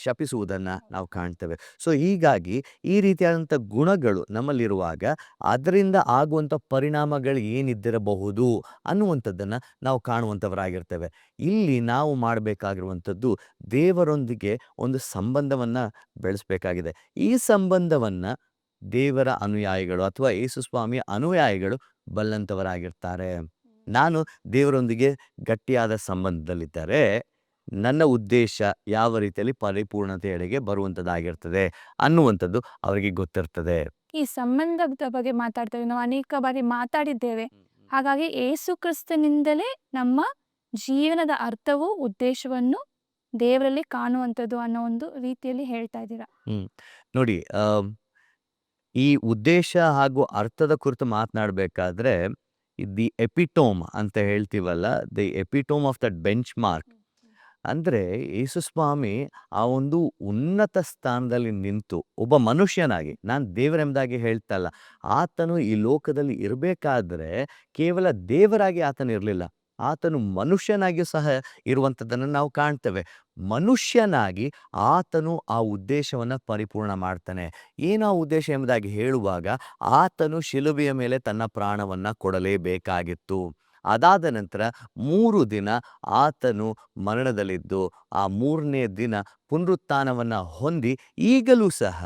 ಶಪಿಸುವುದನ್ನು ನಾವು ಕಾಣ್ತೇವೆ. ಸೊ ಹೀಗಾಗಿ ಈ ರೀತಿಯಾದಂಥ ಗುಣಗಳು ನಮ್ಮಲ್ಲಿರುವಾಗ ಅದರಿಂದ ಆಗುವಂಥ ಪರಿಣಾಮಗಳು ಏನಿದ್ದಿರಬಹುದು ಅನ್ನುವಂಥದ್ದನ್ನು ನಾವು ಕಾಣುವಂಥವರಾಗಿರ್ತೇವೆ. ಇಲ್ಲಿ ನಾವು ಮಾಡಬೇಕಾಗಿರುವಂಥದ್ದು ದೇವರೊಂದಿಗೆ ಒಂದು ಸಂಬಂಧವನ್ನು ಬೆಳೆಸಬೇಕಾಗಿದೆ. ಈ ಸಂಬಂಧವನ್ನು ದೇವರ ಅನುಯಾಯಿಗಳು ಅಥವಾ ಯೇಸು ಸ್ವಾಮಿಯ ಅನುಯಾಯಿಗಳು ಬಲ್ಲಂಥವರಾಗಿರ್ತಾರೆ. ನಾನು ದೇವರೊಂದಿಗೆ ಗಟ್ಟಿಯಾದ ಸಂಬಂಧದಲ್ಲಿದ್ದರೆ ನನ್ನ ಉದ್ದೇಶ ಯಾವ ರೀತಿಯಲ್ಲಿ ಪರಿಪೂರ್ಣತೆಯೆಡೆಗೆ ಬರುವಂಥದ್ದಾಗಿರ್ತದೆ ಅನ್ನುವಂಥದ್ದು ಅವರಿಗೆ ಗೊತ್ತಿರ್ತದೆ. ಈ ಸಂಬಂಧದ ಬಗ್ಗೆ ಮಾತಾಡ್ತೇವೆ, ನಾವು ಅನೇಕ ಬಾರಿ ಮಾತಾಡಿದ್ದೇವೆ. ಹಾಗಾಗಿ ಏಸು ಕ್ರಿಸ್ತನಿಂದಲೇ ನಮ್ಮ ಜೀವನದ ಅರ್ಥವು, ಉದ್ದೇಶವನ್ನು ದೇವರಲ್ಲಿ ಕಾಣುವಂಥದ್ದು ಅನ್ನೋ ಒಂದು ರೀತಿಯಲ್ಲಿ ಹೇಳ್ತಾ ಇದ್ದೀರಾ. ನೋಡಿ, ಈ ಉದ್ದೇಶ ಹಾಗೂ ಅರ್ಥದ ಕುರಿತು ಮಾತನಾಡಬೇಕಾದ್ರೆ ದಿ ಎಪಿಟೋಮ್ ಅಂತ ಹೇಳ್ತೀವಲ್ಲ, the epitome of that bench mark ಅಂದರೆ ಯೇಸು ಸ್ವಾಮಿ ಆ ಒಂದು ಉನ್ನತ ಸ್ಥಾನದಲ್ಲಿ ನಿಂತು ಒಬ್ಬ ಮನುಷ್ಯನಾಗಿ, ನಾನು ದೇವರೆಂಬುದಾಗಿ ಹೇಳ್ತಾ ಇಲ್ಲ, ಆತನು ಈ ಲೋಕದಲ್ಲಿ ಇರಬೇಕಾದ್ರೆ ಕೇವಲ ದೇವರಾಗಿ ಆತನು ಇರಲಿಲ್ಲ, ಆತನು ಮನುಷ್ಯನಾಗಿಯೂ ಸಹ ಇರುವಂಥದ್ದನ್ನು ನಾವು ಕಾಣ್ತೇವೆ. ಮನುಷ್ಯನಾಗಿ ಆತನು ಆ ಉದ್ದೇಶವನ್ನು ಪರಿಪೂರ್ಣ ಮಾಡ್ತಾನೆ. ಏನು ಆ ಉದ್ದೇಶ ಎಂಬುದಾಗಿ ಹೇಳುವಾಗ, ಆತನು ಶಿಲುಬೆಯ ಮೇಲೆ ತನ್ನ ಪ್ರಾಣವನ್ನು ಕೊಡಲೇಬೇಕಾಗಿತ್ತು. ಅದಾದ ನಂತರ 3 ದಿನ ಆತನು ಮರಣದಲ್ಲಿದ್ದು ಆ 3ನೇ ದಿನ ಪುನರುತ್ಥಾನವನ್ನು ಹೊಂದಿ ಈಗಲೂ ಸಹ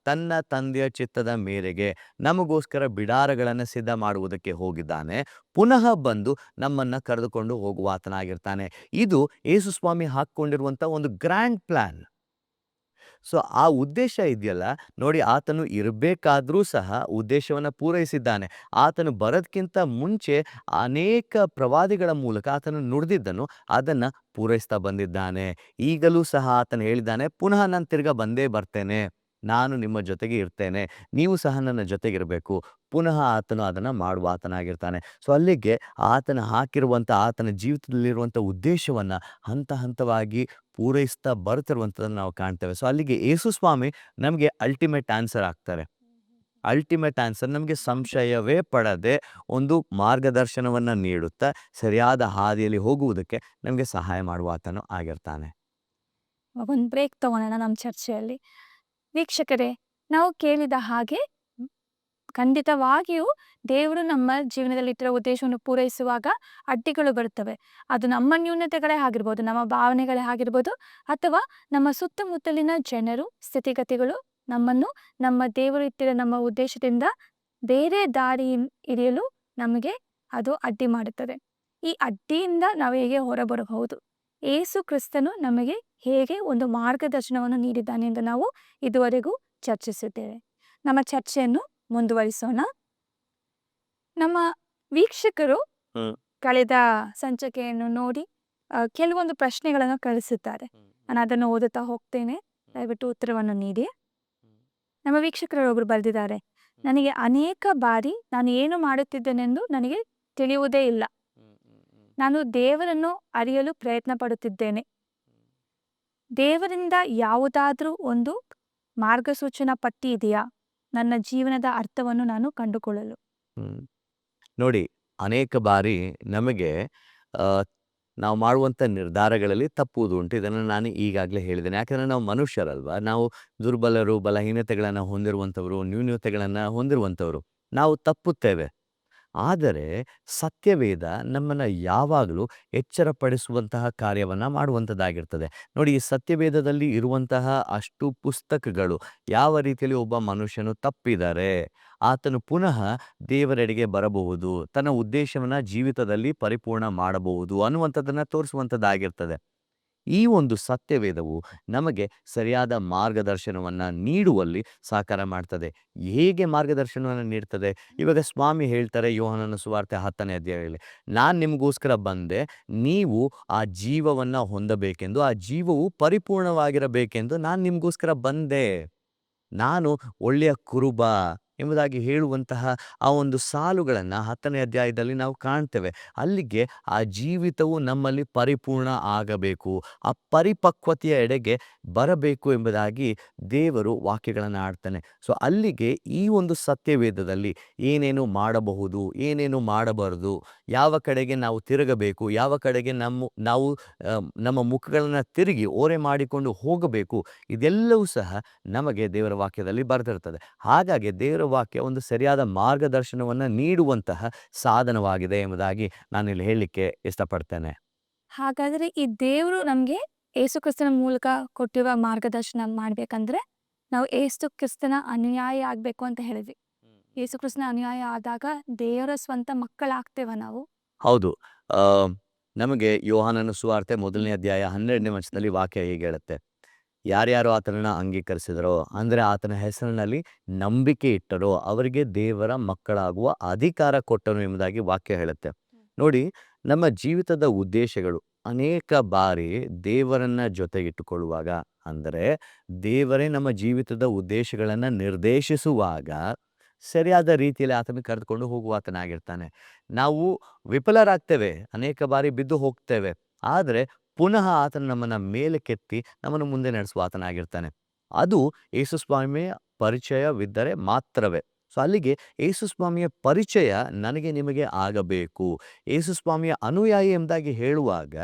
ತನ್ನ ತಂದೆಯ ಚಿತ್ತದ ಮೇರೆಗೆ ನಮಗೋಸ್ಕರ ಬಿಡಾರಗಳನ್ನು ಸಿದ್ಧ ಮಾಡುವುದಕ್ಕೆ ಹೋಗಿದ್ದಾನೆ. ಪುನಃ ಬಂದು ನಮ್ಮನ್ನು ಕರೆದುಕೊಂಡು ಹೋಗುವ ಆತನಾಗಿರ್ತಾನೆ. ಇದು ಯೇಸು ಸ್ವಾಮಿ ಹಾಕ್ಕೊಂಡಿರುವಂಥ ಒಂದು ಗ್ರ್ಯಾಂಡ್ ಪ್ಲ್ಯಾನ್. ಸೊ ಆ ಉದ್ದೇಶ ಇದೆಯಲ್ಲ ನೋಡಿ, ಆತನು ಇರಬೇಕಾದ್ರೂ ಸಹ ಉದ್ದೇಶವನ್ನು ಪೂರೈಸಿದ್ದಾನೆ. ಆತನು ಬರೋದಕ್ಕಿಂತ ಮುಂಚೆ ಅನೇಕ ಪ್ರವಾದಿಗಳ ಮೂಲಕ ಆತನು ನುಡಿದಿದ್ದನು, ಅದನ್ನು ಪೂರೈಸ್ತಾ ಬಂದಿದ್ದಾನೆ. ಈಗಲೂ ಸಹ ಆತನು ಹೇಳಿದ್ದಾನೆ, ಪುನಃ ನಾನು ತಿರ್ಗಾ ಬಂದೇ ಬರ್ತೇನೆ, ನಾನು ನಿಮ್ಮ ಜೊತೆಗೆ ಇರ್ತೇನೆ, ನೀವು ಸಹ ನನ್ನ ಜೊತೆಗಿರಬೇಕು. ಪುನಃ ಆತನು ಅದನ್ನು ಮಾಡುವ ಆತನಾಗಿರ್ತಾನೆ. ಸೊ ಅಲ್ಲಿಗೆ ಆತನ ಹಾಕಿರುವಂಥ ಆತನ ಜೀವಿತದಲ್ಲಿರುವಂಥ ಉದ್ದೇಶವನ್ನು ಹಂತ ಹಂತವಾಗಿ ಪೂರೈಸ್ತಾ ಬರ್ತಿರುವಂಥದ್ದನ್ನು ನಾವು ಕಾಣ್ತೇವೆ. ಸೊ ಅಲ್ಲಿಗೆ ಯೇಸು ಸ್ವಾಮಿ ನಮಗೆ ಅಲ್ಟಿಮೇಟ್ ಆನ್ಸರ್ ಆಗ್ತಾರೆ. ಅಲ್ಟಿಮೇಟ್ ಆನ್ಸರ್ ನಮಗೆ ಸಂಶಯವೇ ಪಡದೆ ಒಂದು ಮಾರ್ಗದರ್ಶನವನ್ನು ನೀಡುತ್ತಾ ಸರಿಯಾದ ಹಾದಿಯಲ್ಲಿ ಹೋಗುವುದಕ್ಕೆ ನಮಗೆ ಸಹಾಯ ಮಾಡುವ ಆತನು ಆಗಿರ್ತಾನೆ. ಒಂದು ಬ್ರೇಕ್ ತಗೊಳ್ಳೋಣ ನಮ್ಮ ಚರ್ಚೆಯಲ್ಲಿ. ವೀಕ್ಷಕರೇ, ನಾವು ಕೇಳಿದ ಹಾಗೆ ಖಂಡಿತವಾಗಿಯೂ ದೇವರು ನಮ್ಮ ಜೀವನದಲ್ಲಿಟ್ಟಿರೋ ಉದ್ದೇಶವನ್ನು ಪೂರೈಸುವಾಗ ಅಡ್ಡಿಗಳು ಬರುತ್ತವೆ. ಅದು ನಮ್ಮ ನ್ಯೂನತೆಗಳೇ ಆಗಿರ್ಬೋದು, ನಮ್ಮ ಭಾವನೆಗಳೇ ಆಗಿರ್ಬೋದು, ಅಥವಾ ನಮ್ಮ ಸುತ್ತಮುತ್ತಲಿನ ಜನರು, ಸ್ಥಿತಿಗತಿಗಳು ನಮ್ಮನ್ನು ನಮ್ಮ ದೇವರು ಇಟ್ಟಿರೋ ನಮ್ಮ ಉದ್ದೇಶದಿಂದ ಬೇರೆ ದಾರಿ ಹಿಡಿಯಲು ನಮಗೆ ಅದು ಅಡ್ಡಿ ಮಾಡುತ್ತದೆ. ಈ ಅಡ್ಡಿಯಿಂದ ನಾವು ಹೇಗೆ ಹೊರಬರಬಹುದು, ಏಸು ಕ್ರಿಸ್ತನು ನಮಗೆ ಹೇಗೆ ಒಂದು ಮಾರ್ಗದರ್ಶನವನ್ನು ನೀಡಿದ್ದಾನೆ ಎಂದು ನಾವು ಇದುವರೆಗೂ ಚರ್ಚಿಸಿದ್ದೇವೆ. ನಮ್ಮ ಚರ್ಚೆಯನ್ನು ಮುಂದುವರಿಸೋಣ. ನಮ್ಮ ವೀಕ್ಷಕರು ಕಳೆದ ಸಂಚಿಕೆಯನ್ನು ನೋಡಿ ಕೆಲವೊಂದು ಪ್ರಶ್ನೆಗಳನ್ನು ಕಳಿಸುತ್ತಾರೆ. ನಾನು ಅದನ್ನು ಓದುತ್ತಾ ಹೋಗ್ತೇನೆ, ದಯವಿಟ್ಟು ಉತ್ತರವನ್ನು ನೀಡಿ. ನಮ್ಮ ವೀಕ್ಷಕರು ಒಬ್ಬರು ಬರೆದಿದ್ದಾರೆ, ನನಗೆ ಅನೇಕ ಬಾರಿ ನಾನು ಏನು ಮಾಡುತ್ತಿದ್ದೇನೆಂದು ನನಗೆ ತಿಳಿಯುವುದೇ ಇಲ್ಲ. ನಾನು ದೇವರನ್ನು ಅರಿಯಲು ಪ್ರಯತ್ನ ಪಡುತ್ತಿದ್ದೇನೆ. ದೇವರಿಂದ ಯಾವುದಾದ್ರೂ ಒಂದು ಮಾರ್ಗಸೂಚನಾ ಪಟ್ಟಿ ಇದೆಯಾ ನನ್ನ ಜೀವನದ ಅರ್ಥವನ್ನು ನಾನು ಕಂಡುಕೊಳ್ಳಲು? ನೋಡಿ, ಅನೇಕ ಬಾರಿ ನಮಗೆ ನಾವು ಮಾಡುವಂಥ ನಿರ್ಧಾರಗಳಲ್ಲಿ ತಪ್ಪುವುದು ಉಂಟು. ಇದನ್ನು ನಾನು ಈಗಾಗಲೇ ಹೇಳಿದ್ದೇನೆ. ಯಾಕಂದರೆ ನಾವು ಮನುಷ್ಯರಲ್ವಾ, ನಾವು ದುರ್ಬಲರು, ಬಲಹೀನತೆಗಳನ್ನು ಹೊಂದಿರುವಂಥವರು, ನ್ಯೂನ್ಯತೆಗಳನ್ನು ಹೊಂದಿರುವಂಥವರು, ನಾವು ತಪ್ಪುತ್ತೇವೆ. ಆದರೆ ಸತ್ಯವೇದ ನಮ್ಮನ್ನು ಯಾವಾಗಲೂ ಎಚ್ಚರಪಡಿಸುವಂತಹ ಕಾರ್ಯವನ್ನು ಮಾಡುವಂಥದ್ದಾಗಿರ್ತದೆ. ನೋಡಿ, ಈ ಸತ್ಯವೇದದಲ್ಲಿ ಇರುವಂತಹ ಅಷ್ಟು ಪುಸ್ತಕಗಳು ಯಾವ ರೀತಿಯಲ್ಲಿ ಒಬ್ಬ ಮನುಷ್ಯನು ತಪ್ಪಿದರೆ ಆತನು ಪುನಃ ದೇವರೆಡೆಗೆ ಬರಬಹುದು, ತನ್ನ ಉದ್ದೇಶವನ್ನು ಜೀವಿತದಲ್ಲಿ ಪರಿಪೂರ್ಣ ಮಾಡಬಹುದು ಅನ್ನುವಂಥದ್ದನ್ನು ತೋರಿಸುವಂಥದ್ದಾಗಿರ್ತದೆ. ಈ ಒಂದು ಸತ್ಯವೇದವು ನಮಗೆ ಸರಿಯಾದ ಮಾರ್ಗದರ್ಶನವನ್ನು ನೀಡುವಲ್ಲಿ ಸಹಕಾರ ಮಾಡ್ತದೆ. ಹೇಗೆ ಮಾರ್ಗದರ್ಶನವನ್ನು ನೀಡ್ತದೆ? ಇವಾಗ ಸ್ವಾಮಿ ಹೇಳ್ತಾರೆ ಯೋಹಾನನ ಸುವಾರ್ತೆ 10ನೇ ಅಧ್ಯಾಯದಲ್ಲಿ, ನಾನು ನಿಮಗೋಸ್ಕರ ಬಂದೆ, ನೀವು ಆ ಜೀವವನ್ನು ಹೊಂದಬೇಕೆಂದು, ಆ ಜೀವವು ಪರಿಪೂರ್ಣವಾಗಿರಬೇಕೆಂದು ನಾನು ನಿಮಗೋಸ್ಕರ ಬಂದೆ. ನಾನು ಒಳ್ಳೆಯ ಕುರುಬ ಎಂಬುದಾಗಿ ಹೇಳುವಂತಹ ಆ ಒಂದು ಸಾಲುಗಳನ್ನು 10ನೇ ಅಧ್ಯಾಯದಲ್ಲಿ ನಾವು ಕಾಣ್ತೇವೆ. ಅಲ್ಲಿಗೆ ಆ ಜೀವಿತವು ನಮ್ಮಲ್ಲಿ ಪರಿಪೂರ್ಣ ಆಗಬೇಕು, ಆ ಪರಿಪಕ್ವತೆಯ ಎಡೆಗೆ ಬರಬೇಕು ಎಂಬುದಾಗಿ ದೇವರು ವಾಕ್ಯಗಳನ್ನು ಆಡ್ತಾನೆ. ಸೊ ಅಲ್ಲಿಗೆ ಈ ಒಂದು ಸತ್ಯವೇದದಲ್ಲಿ ಏನೇನು ಮಾಡಬಹುದು, ಏನೇನು ಮಾಡಬಾರದು, ಯಾವ ಕಡೆಗೆ ನಾವು ತಿರುಗಬೇಕು, ಯಾವ ಕಡೆಗೆ ನಾವು ನಮ್ಮ ಮುಖಗಳನ್ನು ತಿರುಗಿ ಓರೆ ಮಾಡಿಕೊಂಡು ಹೋಗಬೇಕು, ಇದೆಲ್ಲವೂ ಸಹ ನಮಗೆ ದೇವರ ವಾಕ್ಯದಲ್ಲಿ ಬರೆದಿರ್ತದೆ. ಹಾಗಾಗಿ ದೇವರ ವಾಕ್ಯ ಒಂದು ಸರಿಯಾದ ಮಾರ್ಗದರ್ಶನವನ್ನು ನೀಡುವಂತಹ ಸಾಧನವಾಗಿದೆ ಎಂಬುದಾಗಿ ನಾನಿಲ್ಲಿ ಹೇಳಲಿಕ್ಕೆ ಇಷ್ಟಪಡ್ತೇನೆ. ಹಾಗಾದರೆ ಈ ದೇವರು ನಮಗೆ ಏಸು ಕ್ರಿಸ್ತನ ಮೂಲಕ ಕೊಟ್ಟಿರುವ ಮಾರ್ಗದರ್ಶನ ಮಾಡಬೇಕಂದ್ರೆ ನಾವು ಏಸು ಕ್ರಿಸ್ತನ ಅನುಯಾಯಿ ಆಗಬೇಕು ಅಂತ ಹೇಳಿದ್ವಿ. ಏಸು ಕ್ರಿಸ್ತನ ಅನುಯಾಯಿ ಆದಾಗ ದೇವರ ಸ್ವಂತ ಮಕ್ಕಳಾಗ್ತೇವ ನಾವು. ಹೌದು. ನಮಗೆ ಯೋಹಾನನ ಸುವಾರ್ತೆ 1ನೇ ಅಧ್ಯಾಯ 12ನೇ ವಚನದಲ್ಲಿ ವಾಕ್ಯ ಹೀಗೆ ಹೇಳುತ್ತೆ, ಯಾರ್ಯಾರು ಆತನನ್ನು ಅಂಗೀಕರಿಸಿದರೋ, ಅಂದರೆ ಆತನ ಹೆಸರಿನಲ್ಲಿ ನಂಬಿಕೆ ಇಟ್ಟರೋ ಅವರಿಗೆ ದೇವರ ಮಕ್ಕಳಾಗುವ ಅಧಿಕಾರ ಕೊಟ್ಟನು ಎಂಬುದಾಗಿ ವಾಕ್ಯ ಹೇಳುತ್ತೆ. ನೋಡಿ, ನಮ್ಮ ಜೀವಿತದ ಉದ್ದೇಶಗಳು ಅನೇಕ ಬಾರಿ ದೇವರನ್ನ ಜೊತೆಗಿಟ್ಟುಕೊಳ್ಳುವಾಗ, ಅಂದರೆ ದೇವರೇ ನಮ್ಮ ಜೀವಿತದ ಉದ್ದೇಶಗಳನ್ನು ನಿರ್ದೇಶಿಸುವಾಗ ಸರಿಯಾದ ರೀತಿಯಲ್ಲಿ ಆತನ ಕರೆದುಕೊಂಡು ಹೋಗುವಾತನಾಗಿರ್ತಾನೆ. ನಾವು ವಿಫಲರಾಗ್ತೇವೆ, ಅನೇಕ ಬಾರಿ ಬಿದ್ದು ಹೋಗ್ತೇವೆ, ಆದರೆ ಪುನಃ ಆತನು ನಮ್ಮನ್ನು ಮೇಲೆ ಕೆತ್ತಿ ನಮ್ಮನ್ನು ಮುಂದೆ ನಡೆಸುವ ಆತನಾಗಿರ್ತಾನೆ. ಅದು ಯೇಸುಸ್ವಾಮಿಯ ಪರಿಚಯವಿದ್ದರೆ ಮಾತ್ರವೇ. ಸೊ ಅಲ್ಲಿಗೆ ಯೇಸುಸ್ವಾಮಿಯ ಪರಿಚಯ ನನಗೆ ನಿಮಗೆ ಆಗಬೇಕು. ಯೇಸುಸ್ವಾಮಿಯ ಅನುಯಾಯಿ ಎಂಬುದಾಗಿ ಹೇಳುವಾಗ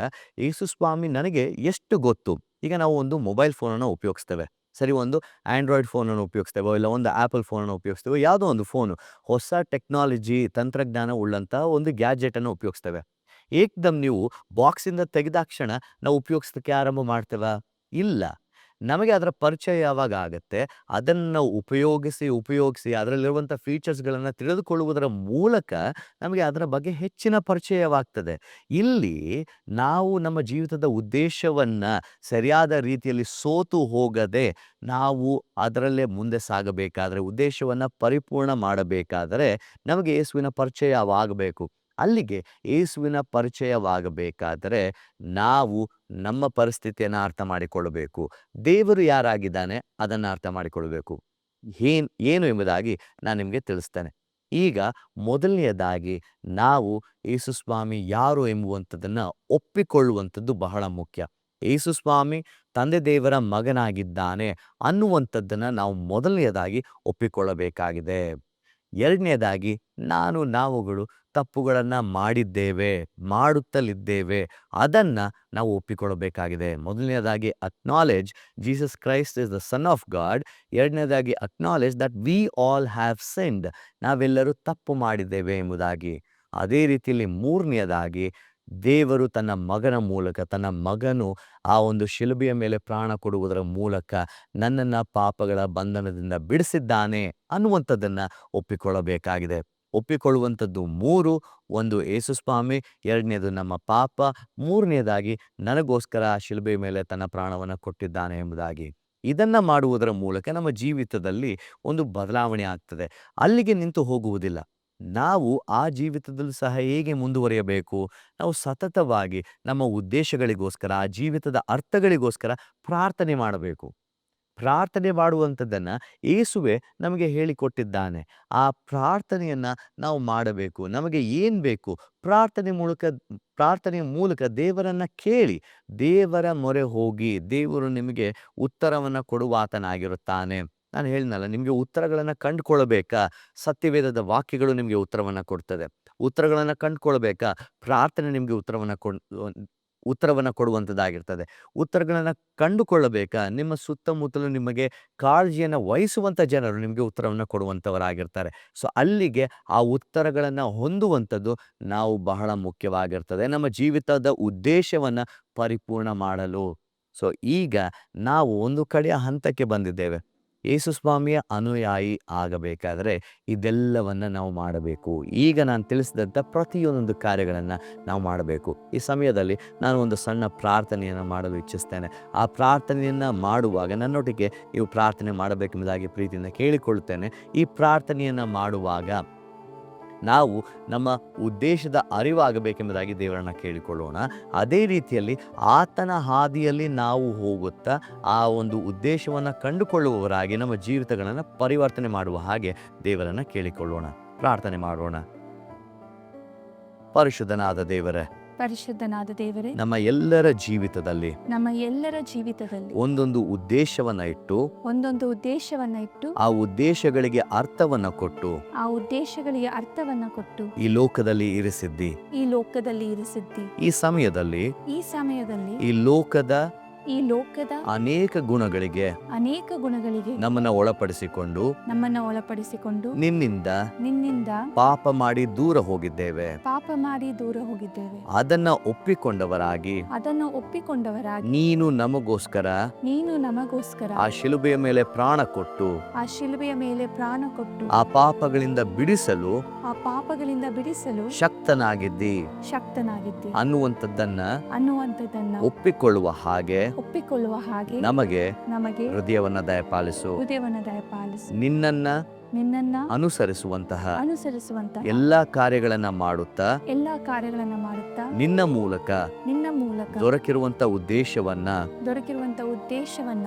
ಯೇಸುಸ್ವಾಮಿ ನನಗೆ ಎಷ್ಟು ಗೊತ್ತು. ಈಗ ನಾವು ಒಂದು ಮೊಬೈಲ್ ಫೋನನ್ನು ಉಪಯೋಗಿಸ್ತೇವೆ, ಸರಿ, ಒಂದು ಆ್ಯಂಡ್ರಾಯ್ಡ್ ಫೋನನ್ನು ಉಪಯೋಗಿಸ್ತೇವೋ ಇಲ್ಲ ಒಂದು ಆ್ಯಪಲ್ ಫೋನನ್ನು ಉಪಯೋಗಿಸ್ತೇವೋ, ಯಾವುದೋ ಒಂದು ಫೋನು, ಹೊಸ ಟೆಕ್ನಾಲಜಿ ತಂತ್ರಜ್ಞಾನ ಉಳ್ಳಂಥ ಒಂದು ಗ್ಯಾಜೆಟನ್ನು ಉಪಯೋಗಿಸ್ತೇವೆ. ಏಕ್ದಮ್ ನೀವು ಬಾಕ್ಸಿಂದ ತೆಗೆದಾಕ್ಷಣ ನಾವು ಉಪಯೋಗಿಸೋದಕ್ಕೆ ಆರಂಭ ಮಾಡ್ತೇವಾ? ಇಲ್ಲ. ನಮಗೆ ಅದರ ಪರಿಚಯ ಯಾವಾಗ ಆಗುತ್ತೆ, ಅದನ್ನು ನಾವು ಉಪಯೋಗಿಸಿ ಅದರಲ್ಲಿರುವಂಥ ಫೀಚರ್ಸ್ಗಳನ್ನು ತಿಳಿದುಕೊಳ್ಳುವುದರ ಮೂಲಕ ನಮಗೆ ಅದರ ಬಗ್ಗೆ ಹೆಚ್ಚಿನ ಪರಿಚಯವಾಗ್ತದೆ. ಇಲ್ಲಿ ನಾವು ನಮ್ಮ ಜೀವಿತದ ಉದ್ದೇಶವನ್ನು ಸರಿಯಾದ ರೀತಿಯಲ್ಲಿ ಸೋತು ಹೋಗದೆ ನಾವು ಅದರಲ್ಲೇ ಮುಂದೆ ಸಾಗಬೇಕಾದರೆ, ಉದ್ದೇಶವನ್ನು ಪರಿಪೂರ್ಣ ಮಾಡಬೇಕಾದರೆ ನಮಗೆ ಯೇಸುವಿನ ಪರಿಚಯವಾಗಬೇಕು. ಅಲ್ಲಿಗೆ ಯೇಸುವಿನ ಪರಿಚಯವಾಗಬೇಕಾದರೆ ನಾವು ನಮ್ಮ ಪರಿಸ್ಥಿತಿಯನ್ನು ಅರ್ಥ ಮಾಡಿಕೊಳ್ಳಬೇಕು, ದೇವರು ಯಾರಾಗಿದ್ದಾನೆ ಅದನ್ನು ಅರ್ಥ ಮಾಡಿಕೊಳ್ಳಬೇಕು. ಏನು ಎಂಬುದಾಗಿ ನಾನು ನಿಮಗೆ ತಿಳಿಸ್ತೇನೆ. ಈಗ ಮೊದಲನೆಯದಾಗಿ ನಾವು ಯೇಸುಸ್ವಾಮಿ ಯಾರು ಎಂಬುವಂಥದ್ದನ್ನು ಒಪ್ಪಿಕೊಳ್ಳುವಂಥದ್ದು ಬಹಳ ಮುಖ್ಯ. ಯೇಸುಸ್ವಾಮಿ ತಂದೆ ದೇವರ ಮಗನಾಗಿದ್ದಾನೆ ಅನ್ನುವಂಥದ್ದನ್ನು ನಾವು ಮೊದಲನೆಯದಾಗಿ ಒಪ್ಪಿಕೊಳ್ಳಬೇಕಾಗಿದೆ. ಎರಡನೇದಾಗಿ ನಾವುಗಳು ತಪ್ಪುಗಳನ್ನು ಮಾಡಿದ್ದೇವೆ, ಮಾಡುತ್ತಲಿದ್ದೇವೆ, ಅದನ್ನು ನಾವು ಒಪ್ಪಿಕೊಳ್ಳಬೇಕಾಗಿದೆ. ಮೊದಲನೇದಾಗಿ acknowledge Jesus Christ is the son of God. ಎರಡನೇದಾಗಿ acknowledge that we all have sinned, ನಾವೆಲ್ಲರೂ ತಪ್ಪು ಮಾಡಿದ್ದೇವೆ ಎಂಬುದಾಗಿ. ಅದೇ ರೀತಿಯಲ್ಲಿ ಮೂರನೆಯದಾಗಿ ದೇವರು ತನ್ನ ಮಗನ ಮೂಲಕ, ತನ್ನ ಮಗನು ಆ ಒಂದು ಶಿಲುಬೆಯ ಮೇಲೆ ಪ್ರಾಣ ಕೊಡುವುದರ ಮೂಲಕ ನನ್ನನ್ನು ಪಾಪಗಳ ಬಂಧನದಿಂದ ಬಿಡಿಸಿದ್ದಾನೆ ಅನ್ನುವಂಥದ್ದನ್ನು ಒಪ್ಪಿಕೊಳ್ಳಬೇಕಾಗಿದೆ. ಒಪ್ಪಿಕೊಳ್ಳುವಂಥದ್ದು 3: ಒಂದು ಯೇಸುಸ್ವಾಮಿ, 2ನೇದು ನಮ್ಮ ಪಾಪ, 3ನೇದಾಗಿ ನನಗೋಸ್ಕರ ಆ ಶಿಲುಬೆಯ ಮೇಲೆ ತನ್ನ ಪ್ರಾಣವನ್ನು ಕೊಟ್ಟಿದ್ದಾನೆ ಎಂಬುದಾಗಿ. ಇದನ್ನು ಮಾಡುವುದರ ಮೂಲಕ ನಮ್ಮ ಜೀವಿತದಲ್ಲಿ ಒಂದು ಬದಲಾವಣೆ ಆಗ್ತದೆ. ಅಲ್ಲಿಗೆ ನಿಂತು ಹೋಗುವುದಿಲ್ಲ. ನಾವು ಆ ಜೀವಿತದಲ್ಲೂ ಸಹ ಹೇಗೆ ಮುಂದುವರಿಯಬೇಕು? ನಾವು ಸತತವಾಗಿ ನಮ್ಮ ಉದ್ದೇಶಗಳಿಗೋಸ್ಕರ, ಆ ಜೀವಿತದ ಅರ್ಥಗಳಿಗೋಸ್ಕರ ಪ್ರಾರ್ಥನೆ ಮಾಡಬೇಕು. ಪ್ರಾರ್ಥನೆ ಮಾಡುವಂಥದ್ದನ್ನು ಯೇಸುವೆ ನಮಗೆ ಹೇಳಿಕೊಟ್ಟಿದ್ದಾನೆ. ಆ ಪ್ರಾರ್ಥನೆಯನ್ನು ನಾವು ಮಾಡಬೇಕು. ನಮಗೆ ಏನು ಬೇಕು? ಪ್ರಾರ್ಥನೆಯ ಮೂಲಕ ದೇವರನ್ನು ಕೇಳಿ, ದೇವರ ಮೊರೆ ಹೋಗಿ, ದೇವರು ನಿಮಗೆ ಉತ್ತರವನ್ನು ಕೊಡುವಾತನಾಗಿರುತ್ತಾನೆ. ನಾನು ಹೇಳಿದ್ನಲ್ಲ, ನಿಮಗೆ ಉತ್ತರಗಳನ್ನು ಕಂಡುಕೊಳ್ಳಬೇಕಾ? ಸತ್ಯವೇದದ ವಾಕ್ಯಗಳು ನಿಮಗೆ ಉತ್ತರವನ್ನು ಕೊಡ್ತದೆ. ಉತ್ತರಗಳನ್ನು ಕಂಡುಕೊಳ್ಬೇಕಾ? ಪ್ರಾರ್ಥನೆ ನಿಮಗೆ ಉತ್ತರವನ್ನು ಕೊಡುವಂಥದ್ದಾಗಿರ್ತದೆ. ಉತ್ತರಗಳನ್ನು ಕಂಡುಕೊಳ್ಳಬೇಕಾ? ನಿಮ್ಮ ಸುತ್ತಮುತ್ತಲು ನಿಮಗೆ ಕಾಳಜಿಯನ್ನು ವಹಿಸುವಂಥ ಜನರು ನಿಮಗೆ ಉತ್ತರವನ್ನು ಕೊಡುವಂಥವರಾಗಿರ್ತಾರೆ. ಸೊ ಅಲ್ಲಿಗೆ ಆ ಉತ್ತರಗಳನ್ನು ಹೊಂದುವಂಥದ್ದು ನಾವು ಬಹಳ ಮುಖ್ಯವಾಗಿರ್ತದೆ, ನಮ್ಮ ಜೀವಿತದ ಉದ್ದೇಶವನ್ನು ಪರಿಪೂರ್ಣ ಮಾಡಲು. ಸೊ ಈಗ ನಾವು ಒಂದು ಕಡೆಯ ಹಂತಕ್ಕೆ ಬಂದಿದ್ದೇವೆ. ಯೇಸುಸ್ವಾಮಿಯ ಅನುಯಾಯಿ ಆಗಬೇಕಾದರೆ ಇದೆಲ್ಲವನ್ನು ನಾವು ಮಾಡಬೇಕು. ಈಗ ನಾನು ತಿಳಿಸಿದಂಥ ಪ್ರತಿಯೊಂದು ಕಾರ್ಯಗಳನ್ನು ನಾವು ಮಾಡಬೇಕು. ಈ ಸಮಯದಲ್ಲಿ ನಾನು ಒಂದು ಸಣ್ಣ ಪ್ರಾರ್ಥನೆಯನ್ನು ಮಾಡಲು ಇಚ್ಛಿಸ್ತೇನೆ. ಆ ಪ್ರಾರ್ಥನೆಯನ್ನು ಮಾಡುವಾಗ ನನ್ನೊಟ್ಟಿಗೆ ನೀವು ಪ್ರಾರ್ಥನೆ ಮಾಡಬೇಕೆಂಬುದಾಗಿ ಪ್ರೀತಿಯಿಂದ ಕೇಳಿಕೊಳ್ಳುತ್ತೇನೆ. ಈ ಪ್ರಾರ್ಥನೆಯನ್ನು ಮಾಡುವಾಗ ನಾವು ನಮ್ಮ ಉದ್ದೇಶದ ಅರಿವಾಗಬೇಕೆಂಬುದಾಗಿ ದೇವರನ್ನು ಕೇಳಿಕೊಳ್ಳೋಣ. ಅದೇ ರೀತಿಯಲ್ಲಿ ಆತನ ಹಾದಿಯಲ್ಲಿ ನಾವು ಹೋಗುತ್ತಾ ಆ ಒಂದು ಉದ್ದೇಶವನ್ನು ಕಂಡುಕೊಳ್ಳುವವರಾಗಿ ನಮ್ಮ ಜೀವಿತಗಳನ್ನು ಪರಿವರ್ತನೆ ಮಾಡುವ ಹಾಗೆ ದೇವರನ್ನು ಕೇಳಿಕೊಳ್ಳೋಣ. ಪ್ರಾರ್ಥನೆ ಮಾಡೋಣ. ಪರಿಶುದ್ಧನಾದ ದೇವರೇ, ಪರಿಶುದ್ಧನಾದ ದೇವರೇ, ನಮ್ಮ ಎಲ್ಲರ ಜೀವಿತದಲ್ಲಿ ಒಂದೊಂದು ಉದ್ದೇಶವನ್ನ ಇಟ್ಟು ಆ ಉದ್ದೇಶಗಳಿಗೆ ಅರ್ಥವನ್ನ ಕೊಟ್ಟು ಈ ಲೋಕದಲ್ಲಿ ಇರಿಸಿದ್ದಿ. ಈ ಸಮಯದಲ್ಲಿ ಈ ಲೋಕದ ಅನೇಕ ಗುಣಗಳಿಗೆ ನಮ್ಮನ್ನ ಒಳಪಡಿಸಿಕೊಂಡು ನಿನ್ನಿಂದ ಪಾಪ ಮಾಡಿ ದೂರ ಹೋಗಿದ್ದೇವೆ. ಅದನ್ನ ಒಪ್ಪಿಕೊಂಡವರಾಗಿ ನೀನು ನಮಗೋಸ್ಕರ ಆ ಶಿಲುಬೆಯ ಮೇಲೆ ಪ್ರಾಣ ಕೊಟ್ಟು ಆ ಪಾಪಗಳಿಂದ ಬಿಡಿಸಲು ಶಕ್ತನಾಗಿದ್ದಿ ಅನ್ನುವಂಥದ್ದನ್ನ ಒಪ್ಪಿಕೊಳ್ಳುವ ಹಾಗೆ ನಮಗೆ ಹೃದಯವನ್ನ ದಯಪಾಲಿಸು. ನಿನ್ನನ್ನ ಅನುಸರಿಸುವಂತಹ ಎಲ್ಲಾ ಕಾರ್ಯಗಳನ್ನ ಮಾಡುತ್ತಾ ನಿನ್ನ ಮೂಲಕ ದೊರಕಿರುವಂತ ಉದ್ದೇಶವನ್ನ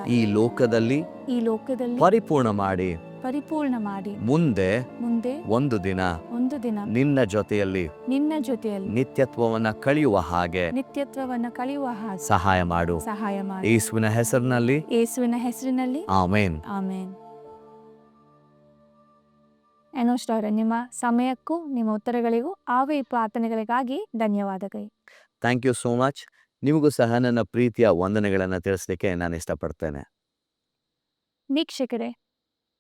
ಈ ಲೋಕದಲ್ಲಿ ಪರಿಪೂರ್ಣ ಮಾಡಿ ಮುಂದೆ ಒಂದು ದಿನ ನಿನ್ನ ಜೊತೆಯಲ್ಲಿ ನಿತ್ಯತ್ವವನ್ನ ಕಳೆಯುವ ಹಾಗೆ ಸಹಾಯ ಮಾಡು. ಯೇಸುವಿನ ಹೆಸರಿನಲ್ಲಿ ಆಮೆನ್. ಎನೋಷ್ ಅವರೇ, ನಿಮ್ಮ ಸಮಯಕ್ಕೂ ನಿಮ್ಮ ಉತ್ತರಗಳಿಗೂ ಈ ಪ್ರಾರ್ಥನೆಗಳಿಗಾಗಿ ಧನ್ಯವಾದಗಳು. Thank you so much. ನಿಮಗೂ ಸಹ ನನ್ನ ಪ್ರೀತಿಯ ವಂದನೆಗಳನ್ನು ತಿಳಿಸಲಿಕ್ಕೆ ನಾನು ಇಷ್ಟಪಡ್ತೇನೆ. ವೀಕ್ಷಕರೇ,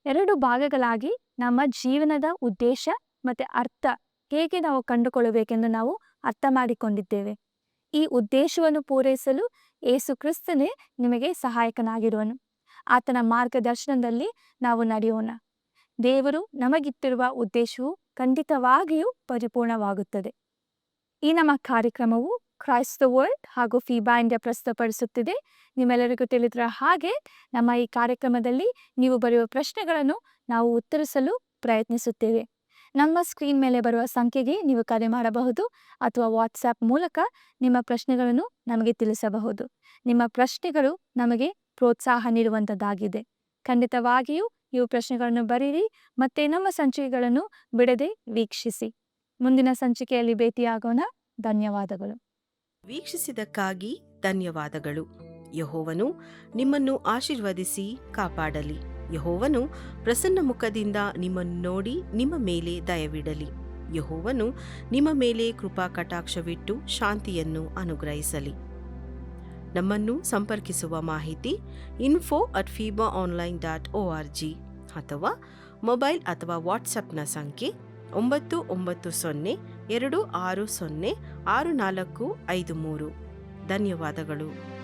2 ಭಾಗಗಳಾಗಿ ನಮ್ಮ ಜೀವನದ ಉದ್ದೇಶ ಮತ್ತು ಅರ್ಥ ಹೇಗೆ ನಾವು ಕಂಡುಕೊಳ್ಳಬೇಕೆಂದು ನಾವು ಅರ್ಥ ಮಾಡಿಕೊಂಡಿದ್ದೇವೆ. ಈ ಉದ್ದೇಶವನ್ನು ಪೂರೈಸಲು ಯೇಸು ಕ್ರಿಸ್ತನೇ ನಿಮಗೆ ಸಹಾಯಕನಾಗಿರುವನು. ಆತನ ಮಾರ್ಗದರ್ಶನದಲ್ಲಿ ನಾವು ನಡೆಯೋಣ. ದೇವರು ನಮಗಿಟ್ಟಿರುವ ಉದ್ದೇಶವು ಖಂಡಿತವಾಗಿಯೂ ಪರಿಪೂರ್ಣವಾಗುತ್ತದೆ. ಈ ನಮ್ಮ ಕಾರ್ಯಕ್ರಮವು ಕ್ರೈಸ್ಟ್ ದ ವರ್ಲ್ಡ್ ಹಾಗೂ ಫೀಬಾ ಇಂಡಿಯಾ ಪ್ರಸ್ತುತಪಡಿಸುತ್ತಿದೆ. ನಿಮ್ಮೆಲ್ಲರಿಗೂ ತಿಳಿದಿರುವ ಹಾಗೆ ನಮ್ಮ ಈ ಕಾರ್ಯಕ್ರಮದಲ್ಲಿ ನೀವು ಬರೆಯುವ ಪ್ರಶ್ನೆಗಳನ್ನು ನಾವು ಉತ್ತರಿಸಲು ಪ್ರಯತ್ನಿಸುತ್ತೇವೆ. ನಮ್ಮ ಸ್ಕ್ರೀನ್ ಮೇಲೆ ಬರುವ ಸಂಖ್ಯೆಗೆ ನೀವು ಕರೆ ಮಾಡಬಹುದು ಅಥವಾ ವಾಟ್ಸ್ಆ್ಯಪ್ ಮೂಲಕ ನಿಮ್ಮ ಪ್ರಶ್ನೆಗಳನ್ನು ನಮಗೆ ತಿಳಿಸಬಹುದು. ನಿಮ್ಮ ಪ್ರಶ್ನೆಗಳು ನಮಗೆ ಪ್ರೋತ್ಸಾಹ ನೀಡುವಂಥದ್ದಾಗಿದೆ. ಖಂಡಿತವಾಗಿಯೂ ಇವು ಪ್ರಶ್ನೆಗಳನ್ನು ಬರೀರಿ ಮತ್ತೆ ನಮ್ಮ ಸಂಚಿಕೆಗಳನ್ನು ಬಿಡದೆ ವೀಕ್ಷಿಸಿ. ಮುಂದಿನ ಸಂಚಿಕೆಯಲ್ಲಿ ಭೇಟಿಯಾಗೋಣ. ಧನ್ಯವಾದಗಳು. ವೀಕ್ಷಿಸಿದ್ದಕ್ಕಾಗಿ ಧನ್ಯವಾದಗಳು. ಯೆಹೋವನು ನಿಮ್ಮನ್ನು ಆಶೀರ್ವದಿಸಿ ಕಾಪಾಡಲಿ. ಯೆಹೋವನು ಪ್ರಸನ್ನ ಮುಖದಿಂದ ನಿಮ್ಮನ್ನು ನೋಡಿ ನಿಮ್ಮ ಮೇಲೆ ದಯವಿಡಲಿ. ಯೆಹೋವನು ನಿಮ್ಮ ಮೇಲೆ ಕೃಪಾ ಕಟಾಕ್ಷವಿಟ್ಟು ಶಾಂತಿಯನ್ನು ಅನುಗ್ರಹಿಸಲಿ. ನಮ್ಮನ್ನು ಸಂಪರ್ಕಿಸುವ ಮಾಹಿತಿ info@fibaonline.org ಅಥವಾ ಮೊಬೈಲ್ ಅಥವಾ ವಾಟ್ಸಪ್ನ ಸಂಖ್ಯೆ 990-260-6453. ಧನ್ಯವಾದಗಳು.